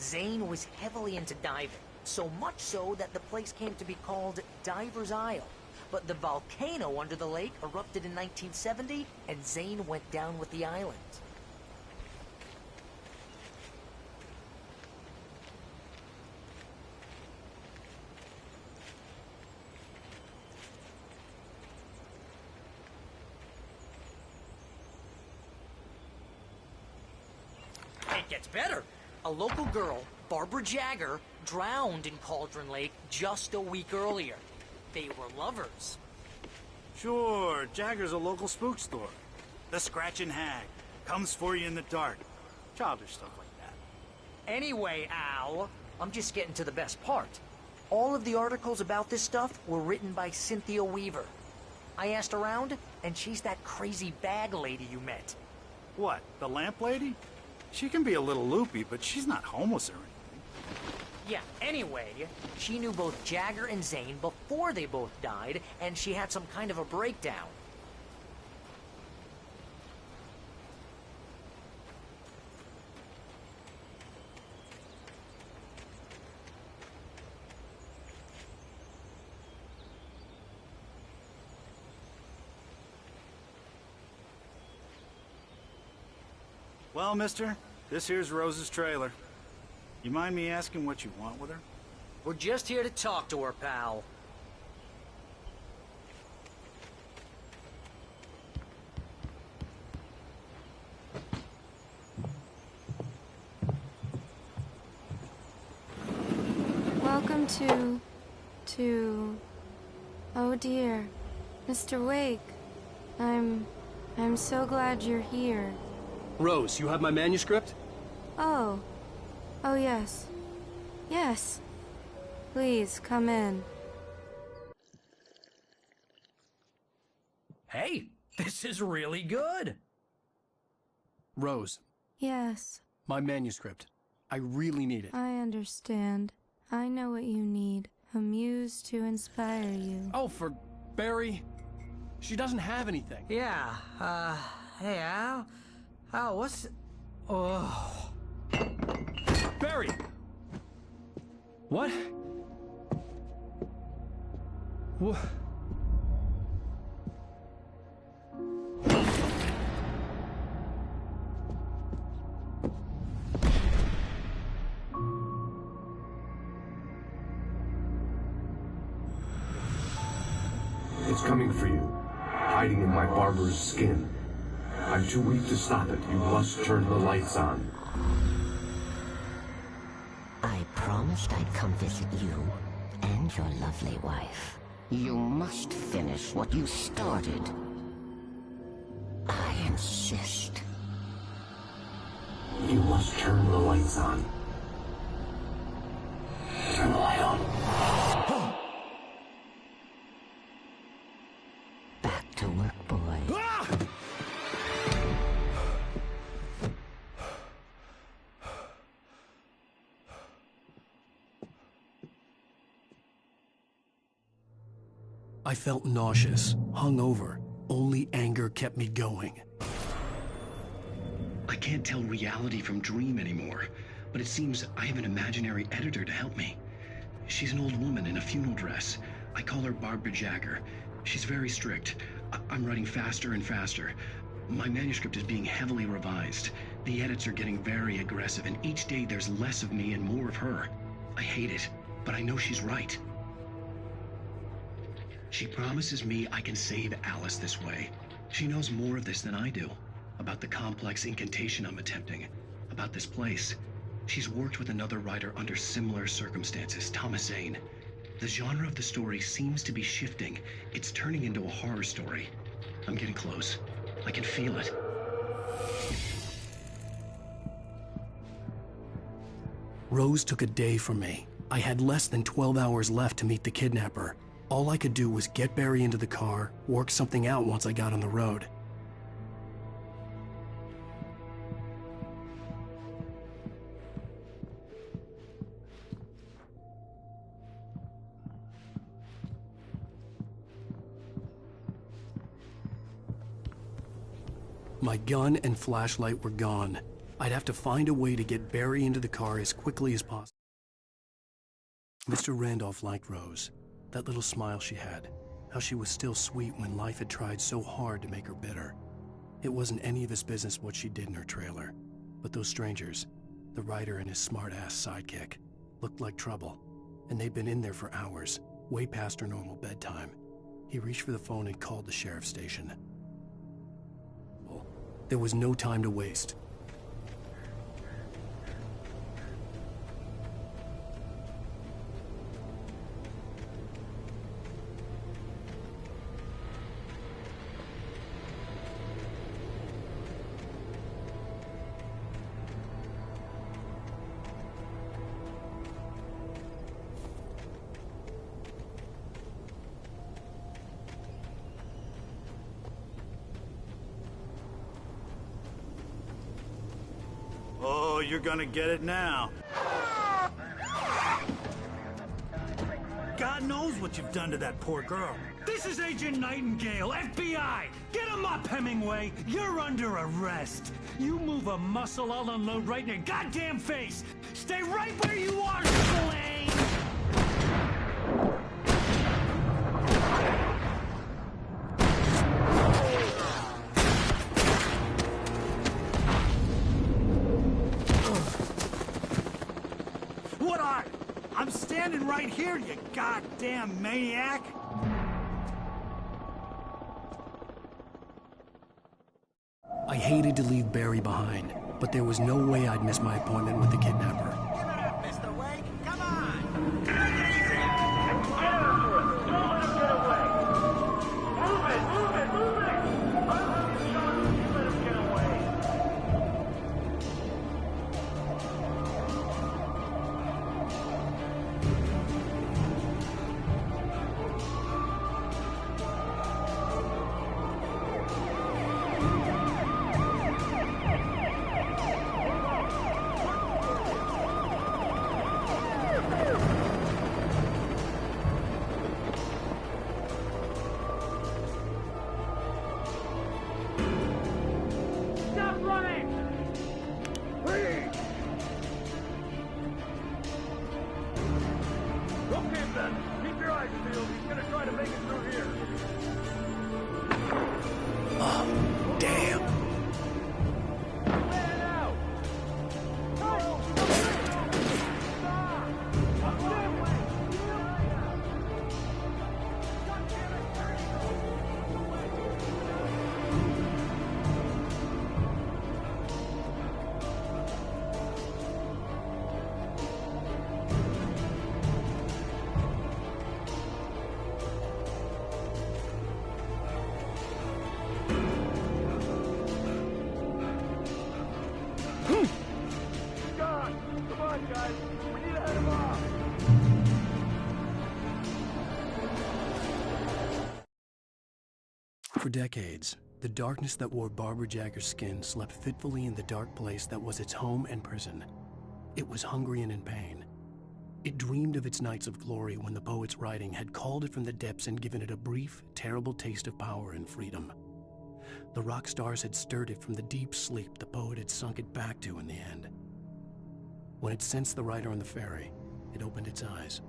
Zane was heavily into diving, so much so that the place came to be called Diver's Isle. But the volcano under the lake erupted in 1970, and Zane went down with the island. It gets better. A local girl, Barbara Jagger, drowned in Cauldron Lake just a week earlier. They were lovers. Sure, Jagger's a local spook store. The Scratching Hag. Comes for you in the dark. Childish stuff like that. Anyway, Al, I'm just getting to the best part. All of the articles about this stuff were written by Cynthia Weaver. I asked around, and she's that crazy bag lady you met. What, the lamp lady? She can be a little loopy, but she's not homeless or anything. Yeah, anyway, she knew both Jagger and Zane before they both died, and she had some kind of a breakdown. Well, mister, this here's Rose's trailer. You mind me asking what you want with her? We're just here to talk to her, pal. Welcome to... Oh dear. Mr. Wake. I'm so glad you're here. Rose, you have my manuscript? Oh. Oh, yes. Yes. Please, come in. Hey, this is really good. Rose. Yes. My manuscript. I really need it. I understand. I know what you need. A muse to inspire you. Oh, for Barry. She doesn't have anything. Yeah, hey, Al? Al, what's... Oh... Barry! What? What? It's coming for you, hiding in my barber's skin. I'm too weak to stop it. You must turn the lights on. I promised I'd come visit you and your lovely wife. You must finish what you started. I insist. You must turn the lights on. Turn the light on. Back to work, boy. I felt nauseous, hungover. Only anger kept me going. I can't tell reality from dream anymore, but it seems I have an imaginary editor to help me. She's an old woman in a funeral dress. I call her Barbara Jagger. She's very strict. I'm writing faster and faster. My manuscript is being heavily revised. The edits are getting very aggressive, and each day there's less of me and more of her. I hate it, but I know she's right. She promises me I can save Alice this way. She knows more of this than I do. About the complex incantation I'm attempting. About this place. She's worked with another writer under similar circumstances, Thomas Zane. The genre of the story seems to be shifting. It's turning into a horror story. I'm getting close. I can feel it. Rose took a day from me. I had less than 12 hours left to meet the kidnapper. All I could do was get Barry into the car, work something out once I got on the road. My gun and flashlight were gone. I'd have to find a way to get Barry into the car as quickly as possible. Mr. Randolph liked Rose. That little smile she had, how she was still sweet when life had tried so hard to make her bitter. It wasn't any of his business what she did in her trailer, but those strangers, the writer and his smart-ass sidekick, looked like trouble, and they'd been in there for hours, way past her normal bedtime. He reached for the phone and called the sheriff's station. There was no time to waste. Oh, you're gonna get it now. God knows what you've done to that poor girl. This is Agent Nightingale, FBI! Get him up, Hemingway! You're under arrest! You move a muscle, I'll unload right in your goddamn face! Stay right where you are, Slane! What are you? I'm standing right here, you goddamn maniac! I hated to leave Barry behind, but there was no way I'd miss my appointment with the kidnapper. Give it up, Mr. Wake. Come on. Take it easy. Get after him. Don't let him get away. Move it, move it, move it. Let him get away. For decades, the darkness that wore Barbara Jagger's skin slept fitfully in the dark place that was its home and prison. It was hungry and in pain. It dreamed of its nights of glory when the poet's writing had called it from the depths and given it a brief, terrible taste of power and freedom. The rock stars had stirred it from the deep sleep the poet had sunk it back to in the end. When it sensed the writer on the ferry, it opened its eyes.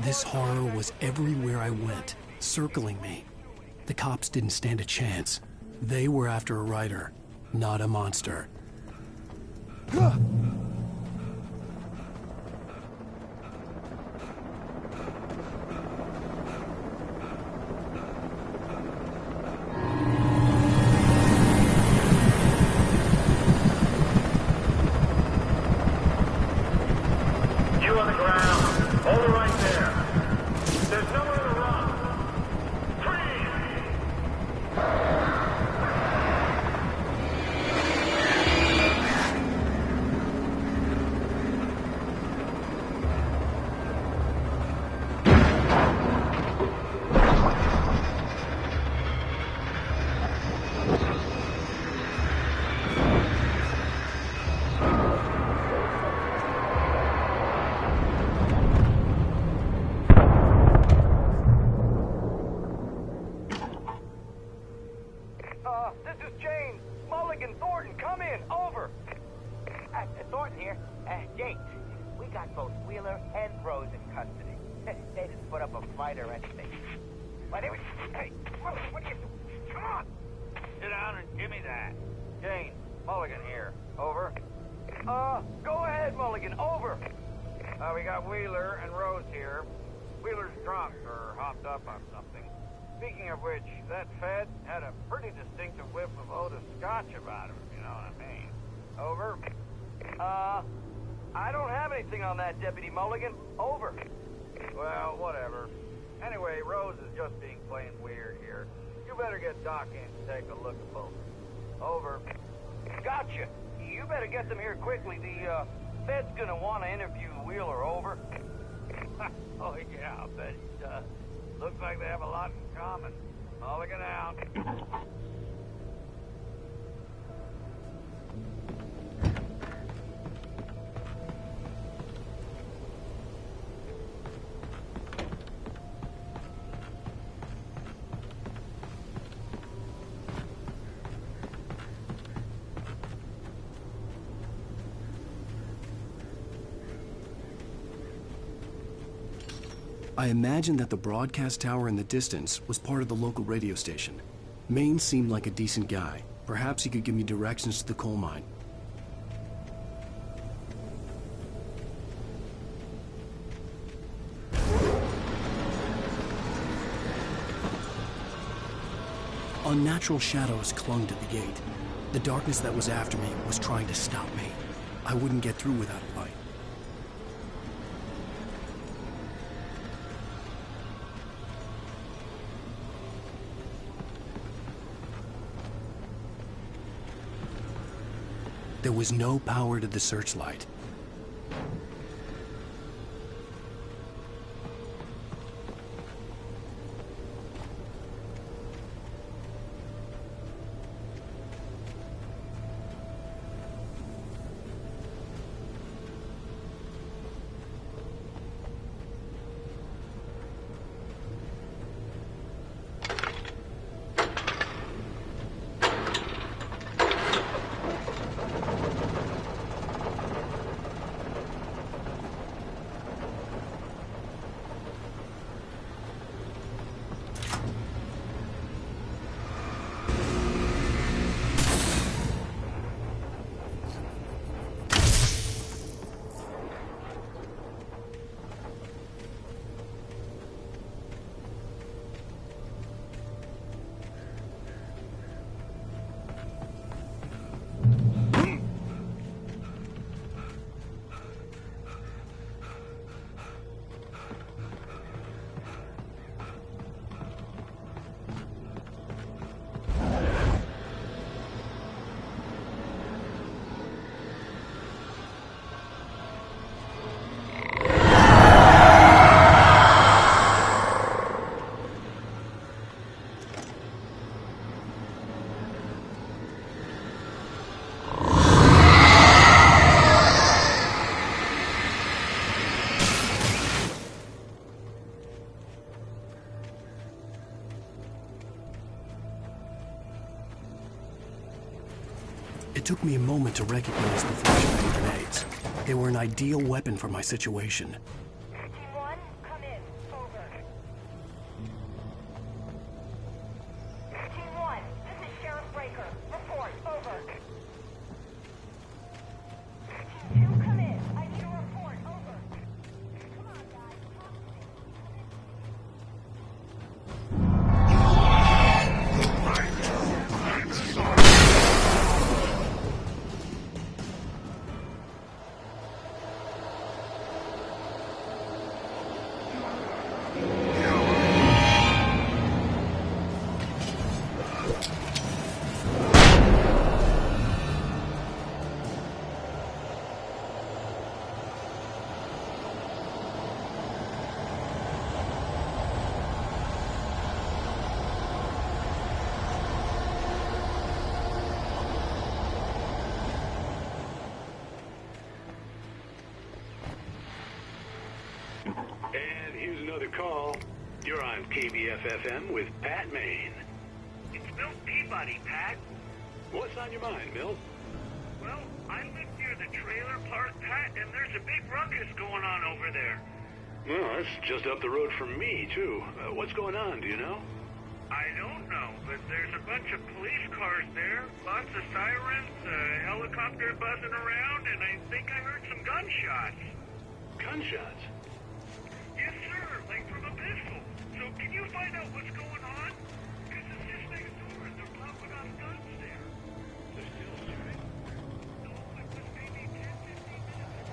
This horror was everywhere I went, circling me. The cops didn't stand a chance. They were after a writer, not a monster. Deputy Mulligan, over. Well, whatever. Anyway, Rose is just being plain weird here. You better get Doc in to take a look at both. Over. Gotcha. You better get them here quickly. The Fed's gonna want to interview Wheeler, over. Oh, yeah, I'll bet he does. Looks like they have a lot in common. Mulligan out. I imagined that the broadcast tower in the distance was part of the local radio station. Maine seemed like a decent guy. Perhaps he could give me directions to the coal mine. Unnatural shadows clung to the gate. The darkness that was after me was trying to stop me. I wouldn't get through without a light. There was no power to the searchlight. It took me a moment to recognize the flashbang grenades. They were an ideal weapon for my situation. Team 1, come in. Over. Team 1, this is Sheriff Breaker. Report. Over. Team 2, come in. I need a report. Over. Come on, guys. Talk to me. And here's another call. You're on KBF-FM with Pat Maine. It's Milt Peabody, Pat. What's on your mind, Milt? Well, I live near the trailer park, Pat, and there's a big ruckus going on over there. Well, that's just up the road from me, too. What's going on, do you know? I don't know, but there's a bunch of police cars there, lots of sirens, a helicopter buzzing around, and I think I heard some gunshots. Gunshots? Yes, sir, like from a pistol. So can you find out what's going on? Because it's just next door and they're popping off guns there. They're still shooting? No, it was maybe 10, 15 minutes ago.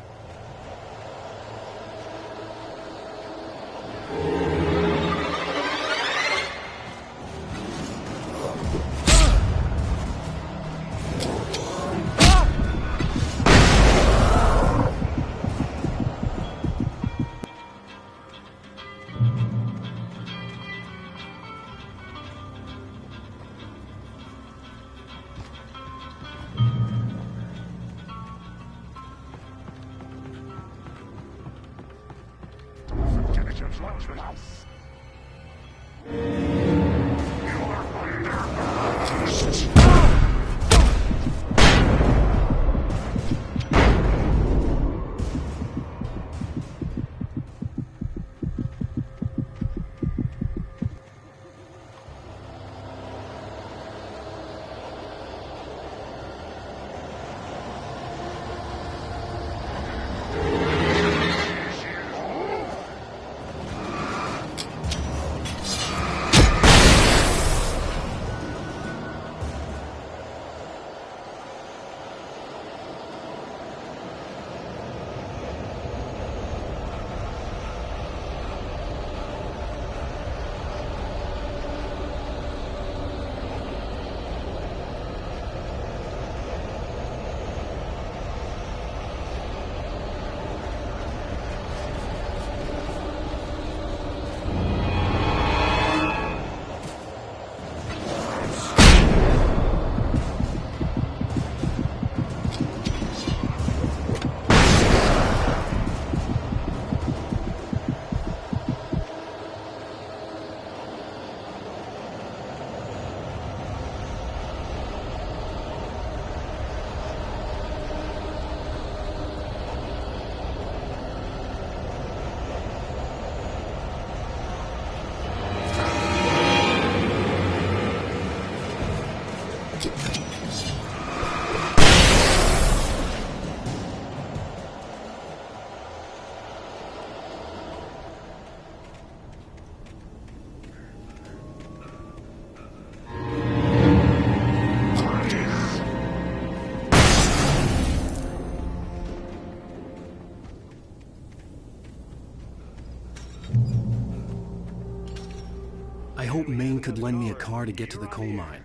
hope Maine could lend me a car to get to the coal mine.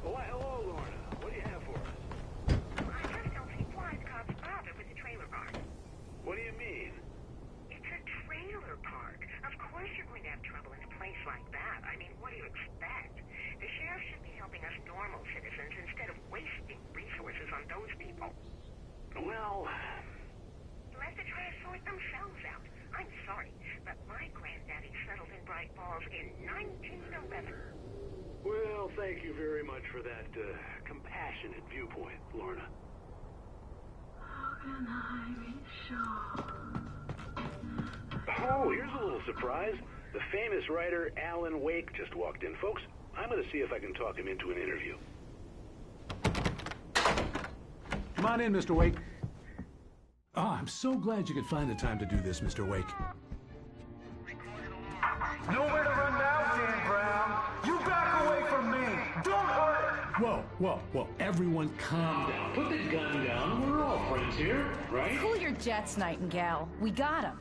Why, hello, Lorna. What do you have for us? I just don't see why the cops bother with the trailer park. What do you mean? It's a trailer park. Of course you're going to have trouble in a place like that. I mean, what do you expect? The sheriff should be helping us normal citizens instead of wasting resources on those people. Well, Let the try to sort themselves out. I'm sorry, but my granddaddy settled in Bright Falls in 1911. well, thank you very much for that compassionate viewpoint, Lorna. How can I be sure? Oh, here's a little surprise. The famous writer Alan Wake just walked in. Folks, I'm going to see if I can talk him into an interview. Come on in, Mr. Wake. Oh, I'm so glad you could find the time to do this, Mr. Wake. Nowhere to run now, Dan Brown. You back away from me. Don't hurt. Whoa. Everyone calm down. Put the gun down. We're all friends here, right? Cool your jets, Nightingale. We got him.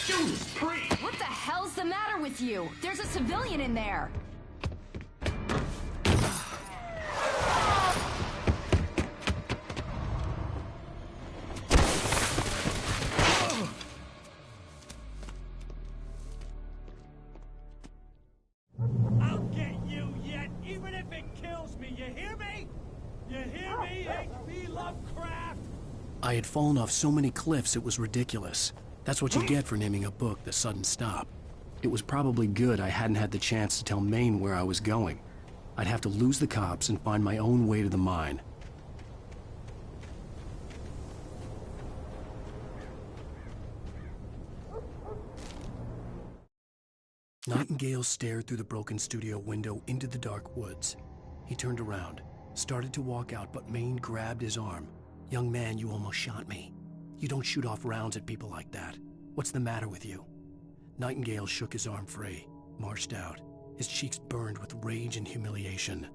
Judas Priest! What the hell's the matter with you? There's a civilian in there. I'll get you yet, even if it kills me. You hear me? You hear me, H.P. Lovecraft? I had fallen off so many cliffs it was ridiculous. That's what you get for naming a book The Sudden Stop. It was probably good I hadn't had the chance to tell Maine where I was going. I'd have to lose the cops and find my own way to the mine. Nightingale stared through the broken studio window into the dark woods. He turned around, started to walk out, but Maine grabbed his arm. "Young man, you almost shot me. You don't shoot off rounds at people like that. What's the matter with you?" Nightingale shook his arm free, marched out. His cheeks burned with rage and humiliation.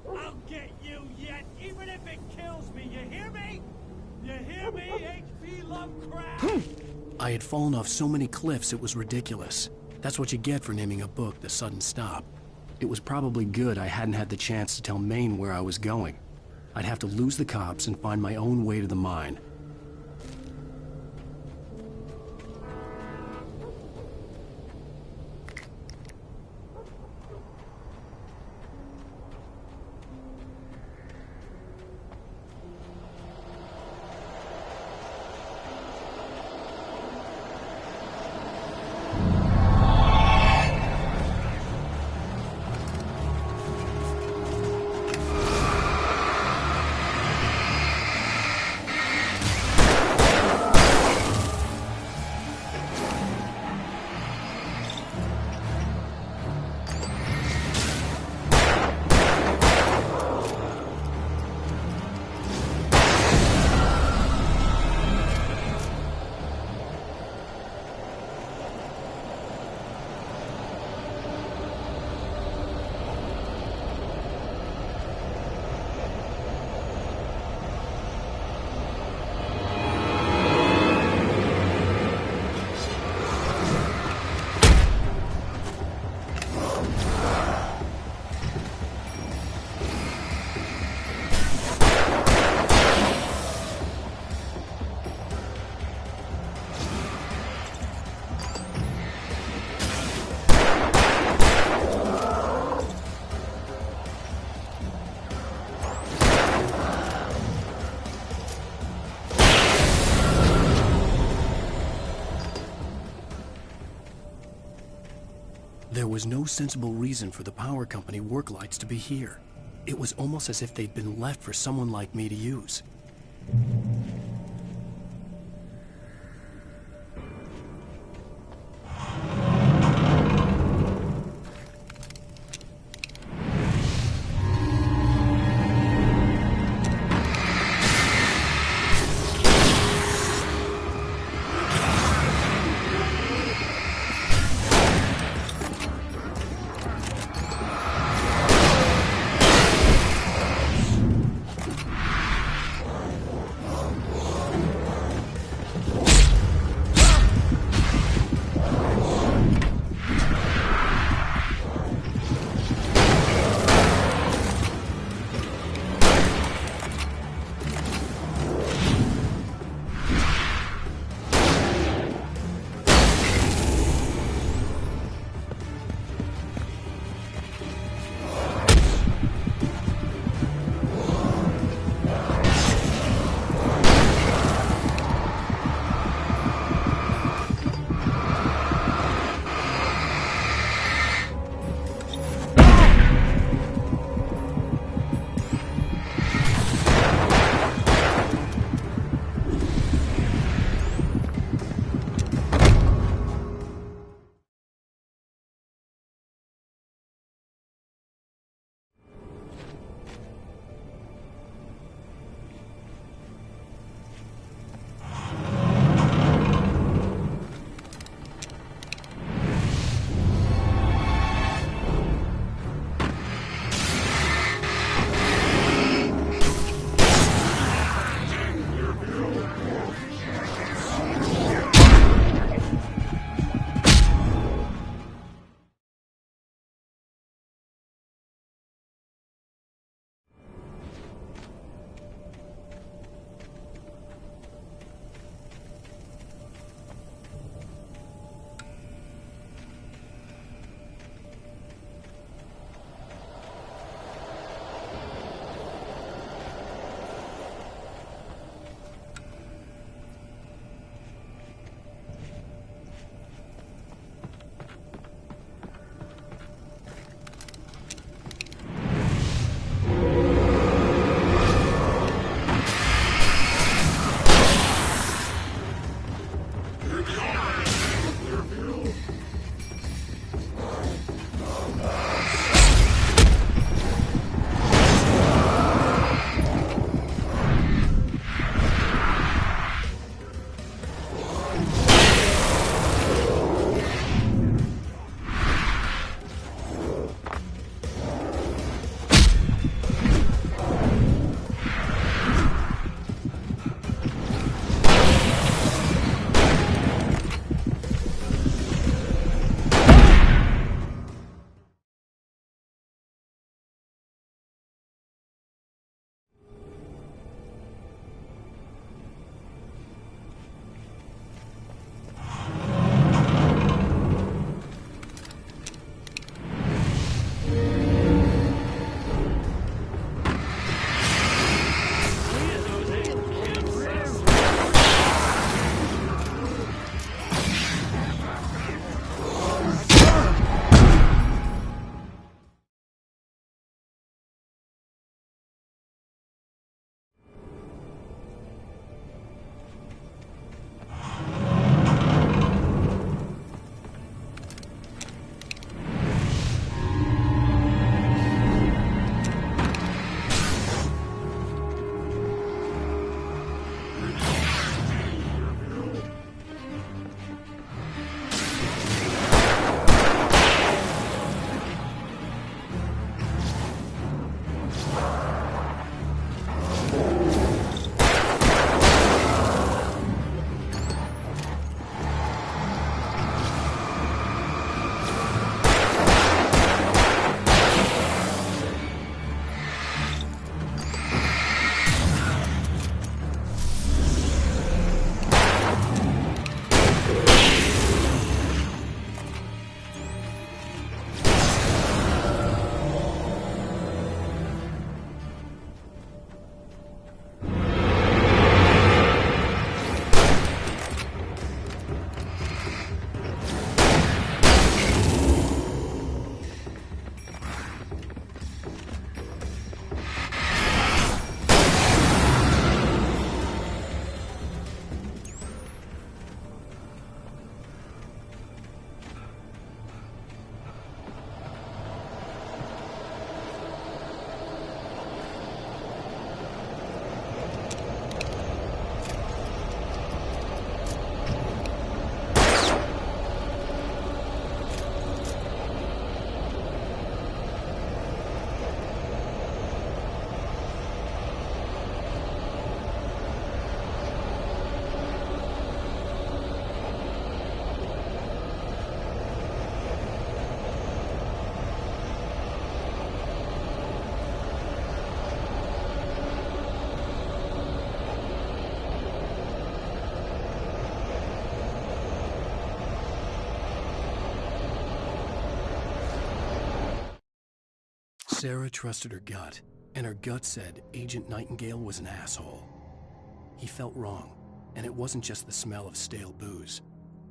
I'll get you yet, even if it kills me. You hear me? You hear me, H.P. Lovecraft? I had fallen off so many cliffs it was ridiculous. That's what you get for naming a book The Sudden Stop. It was probably good I hadn't had the chance to tell Maine where I was going. I'd have to lose the cops and find my own way to the mine. There was no sensible reason for the power company work lights to be here. It was almost as if they'd been left for someone like me to use. Sarah trusted her gut, and her gut said Agent Nightingale was an asshole. He felt wrong, and it wasn't just the smell of stale booze.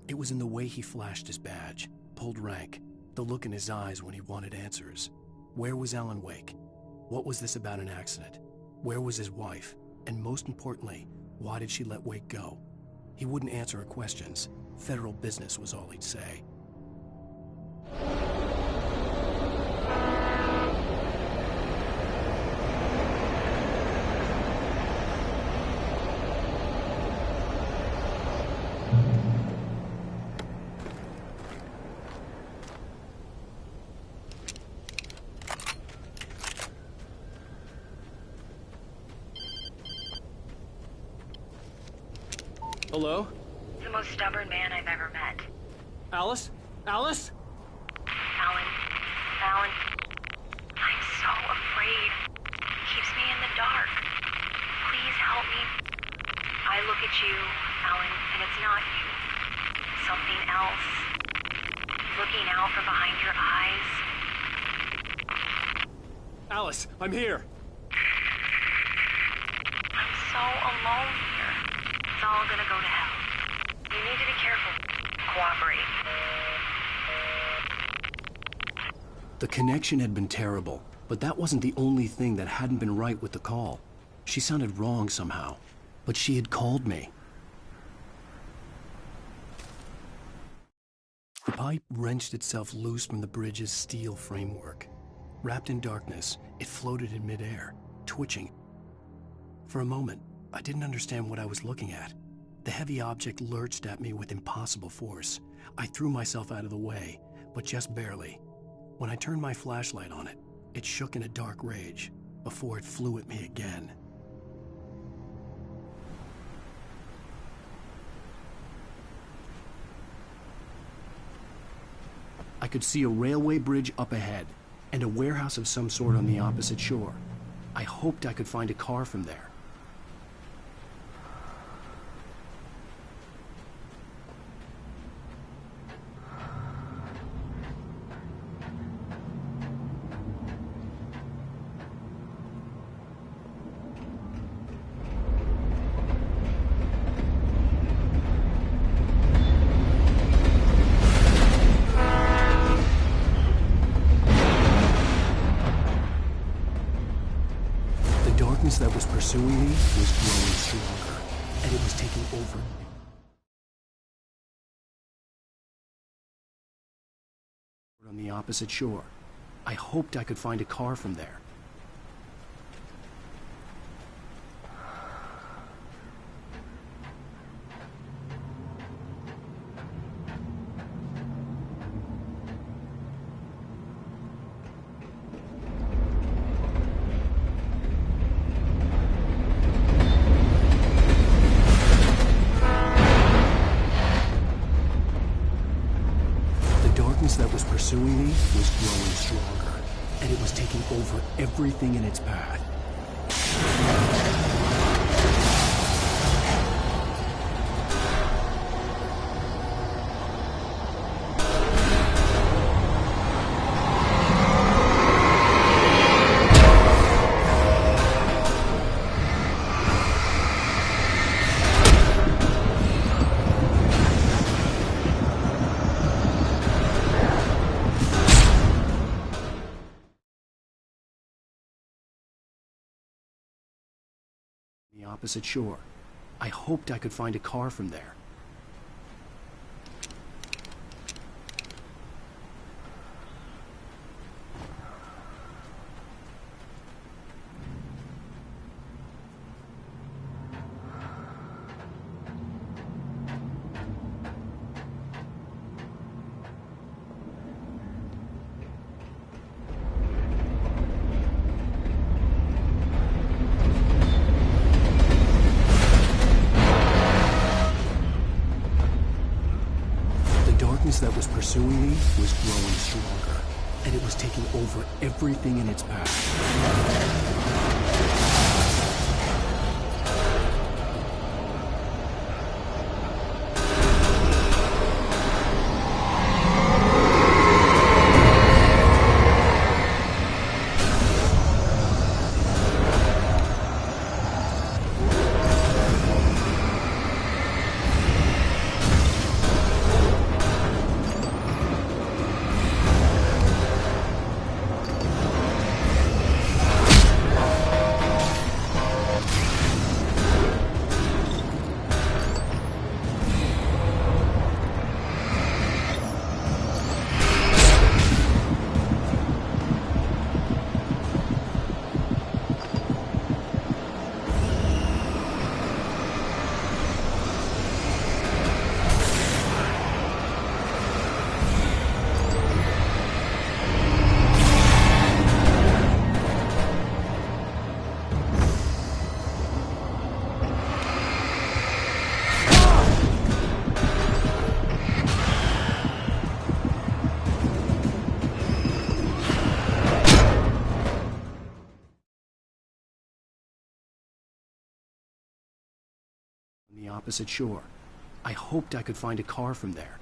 It was in the way he flashed his badge, pulled rank, the look in his eyes when he wanted answers. Where was Alan Wake? What was this about an accident? Where was his wife? And most importantly, why did she let Wake go? He wouldn't answer her questions. Federal business was all he'd say. Hello? The most stubborn man I've ever met. Alice? Alice? Alan. I'm so afraid. He keeps me in the dark. Please help me. I look at you, Alan, and it's not you. Something else. Looking out from behind your eyes. Alice, I'm here. I'm so alone here. It's all gonna go to hell. You need to be careful. Cooperate. The connection had been terrible, but that wasn't the only thing that hadn't been right with the call. She sounded wrong somehow, but she had called me. The pipe wrenched itself loose from the bridge's steel framework. Wrapped in darkness, it floated in midair, twitching. For a moment, I didn't understand what I was looking at. The heavy object lurched at me with impossible force. I threw myself out of the way, but just barely. When I turned my flashlight on it, it shook in a dark rage before it flew at me again. I could see a railway bridge up ahead and a warehouse of some sort on the opposite shore. I hoped I could find a car from there. That was pursuing me was growing stronger, and it was taking over. On the opposite shore. I hoped I could find a car from there. That was pursuing me was growing stronger, and it was taking over everything in its path. The opposite shore. I hoped I could find a car from there. That was pursuing me was growing stronger, and it was taking over everything in its path. opposite shore. I hoped I could find a car from there.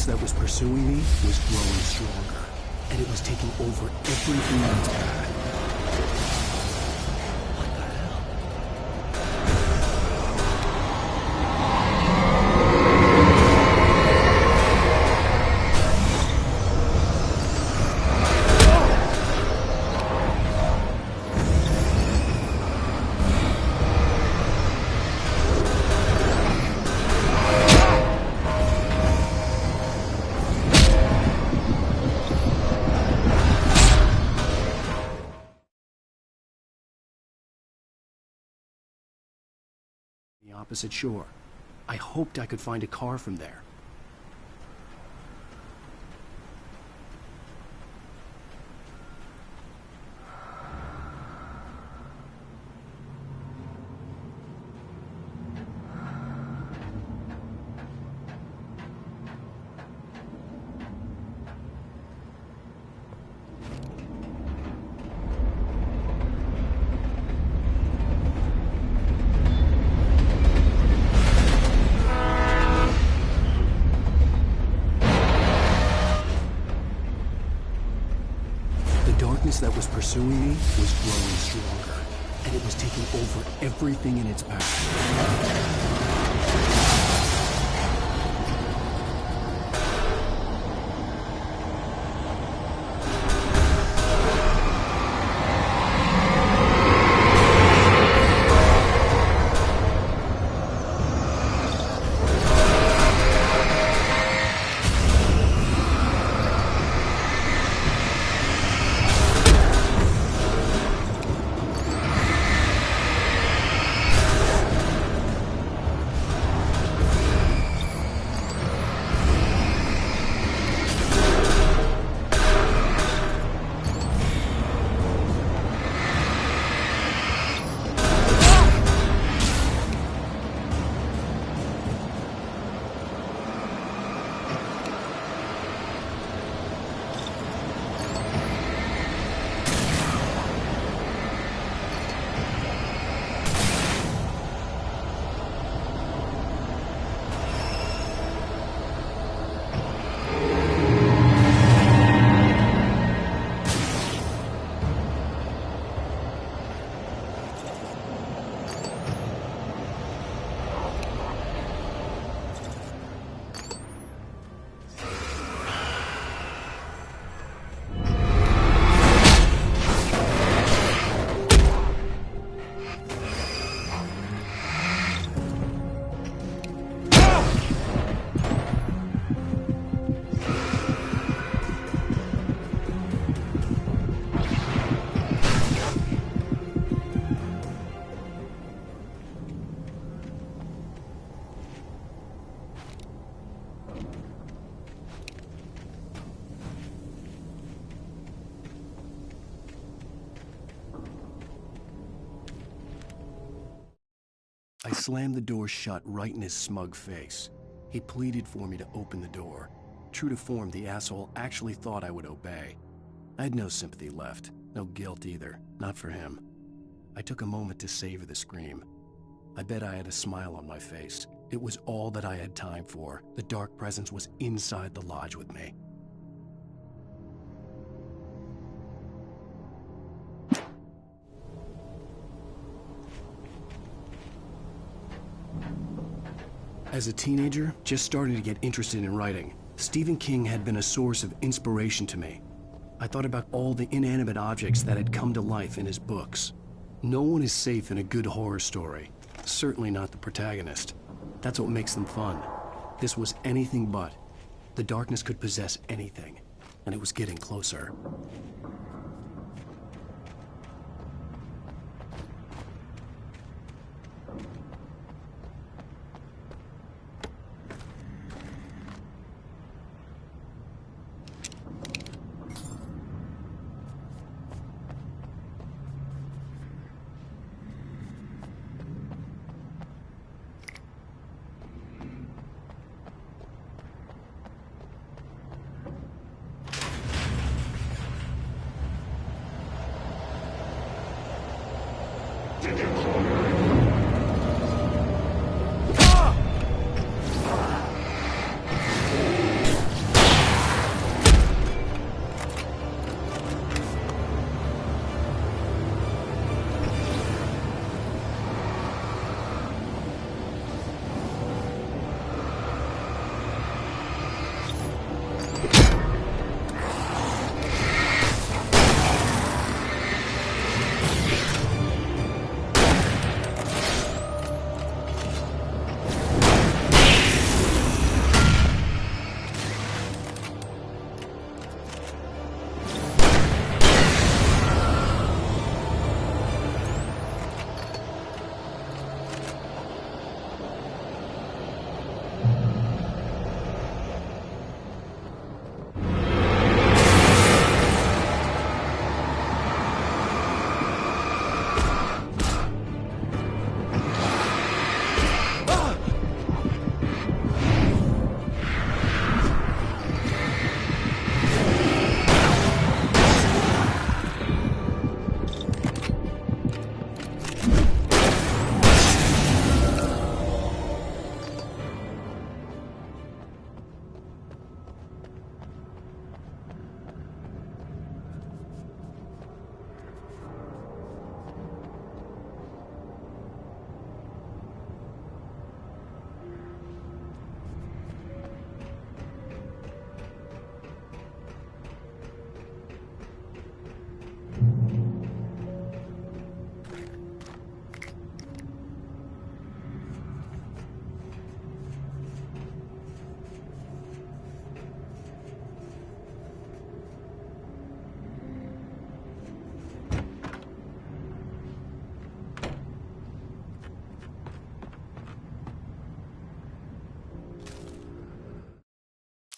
That was pursuing me was growing stronger, and it was taking over everything in its path. The opposite shore. I hoped I could find a car from there. That was pursuing me was growing stronger, and it was taking over everything in its path. I slammed the door shut right in his smug face. He pleaded for me to open the door. True to form, the asshole actually thought I would obey. I had no sympathy left, no guilt either, not for him. I took a moment to savor the scream. I bet I had a smile on my face. It was all that I had time for. The dark presence was inside the lodge with me. As a teenager, just starting to get interested in writing, Stephen King had been a source of inspiration to me. I thought about all the inanimate objects that had come to life in his books. No one is safe in a good horror story. Certainly not the protagonist. That's what makes them fun. This was anything but. The darkness could possess anything, and it was getting closer. did you call me?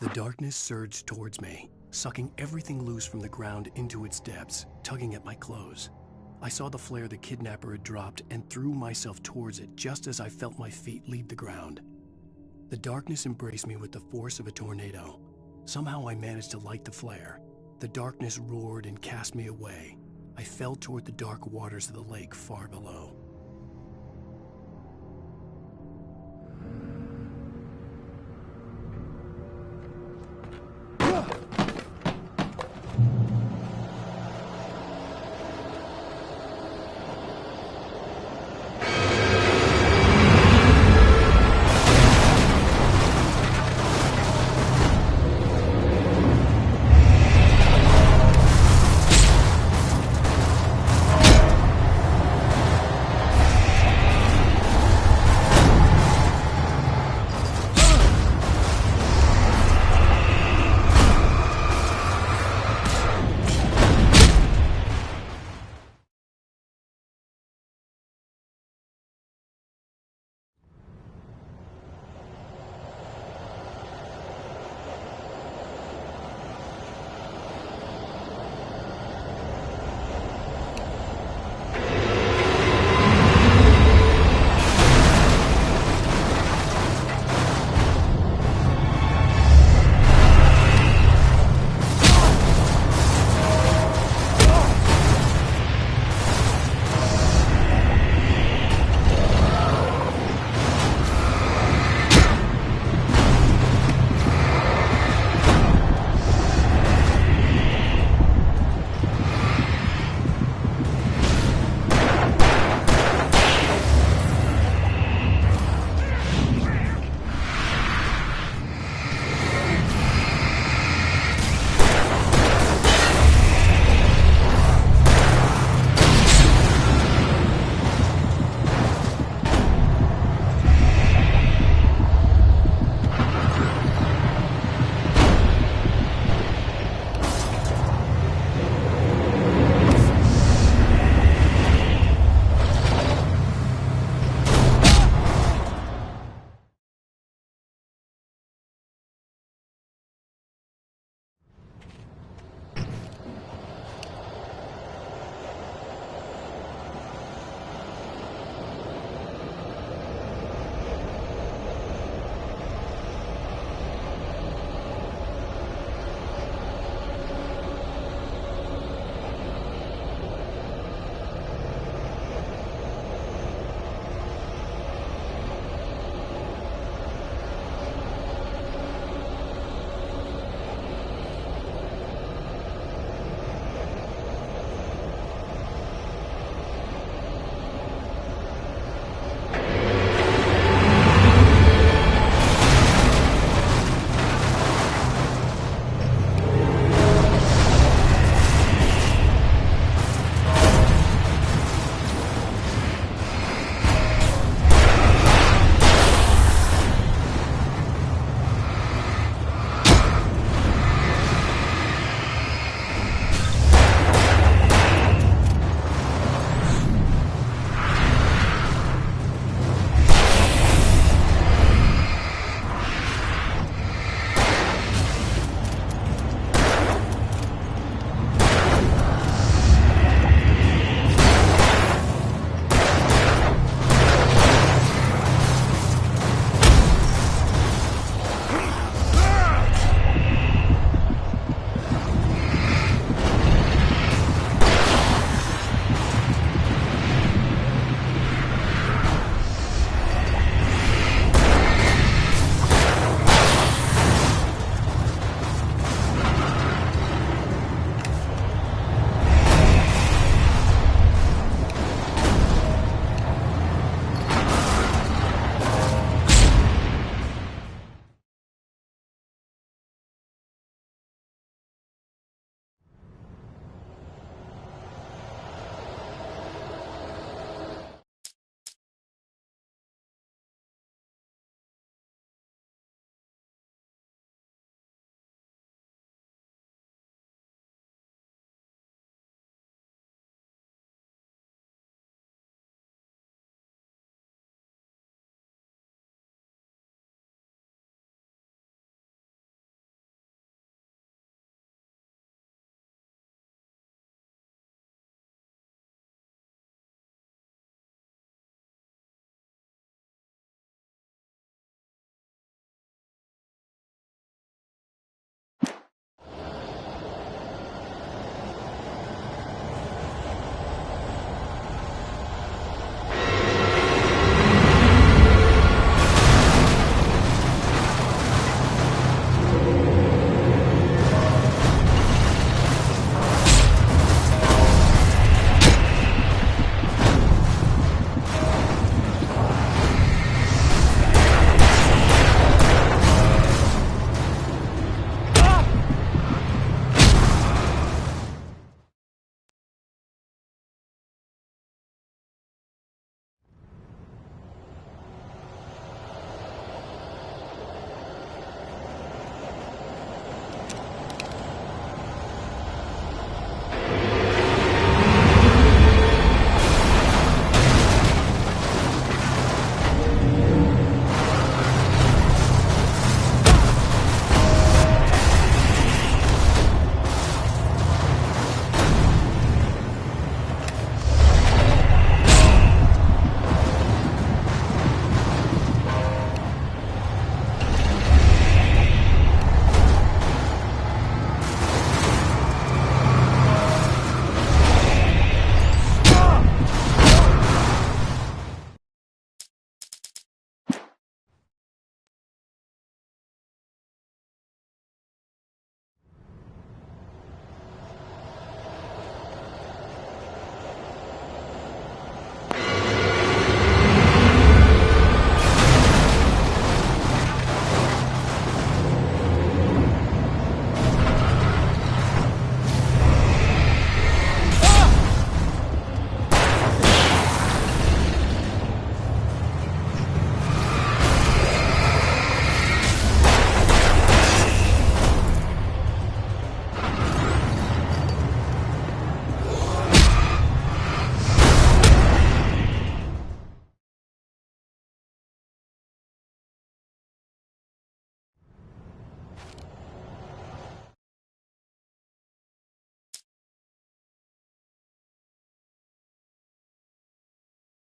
The darkness surged towards me, sucking everything loose from the ground into its depths, tugging at my clothes. I saw the flare the kidnapper had dropped and threw myself towards it just as I felt my feet leave the ground. The darkness embraced me with the force of a tornado. Somehow I managed to light the flare. The darkness roared and cast me away. I fell toward the dark waters of the lake far below.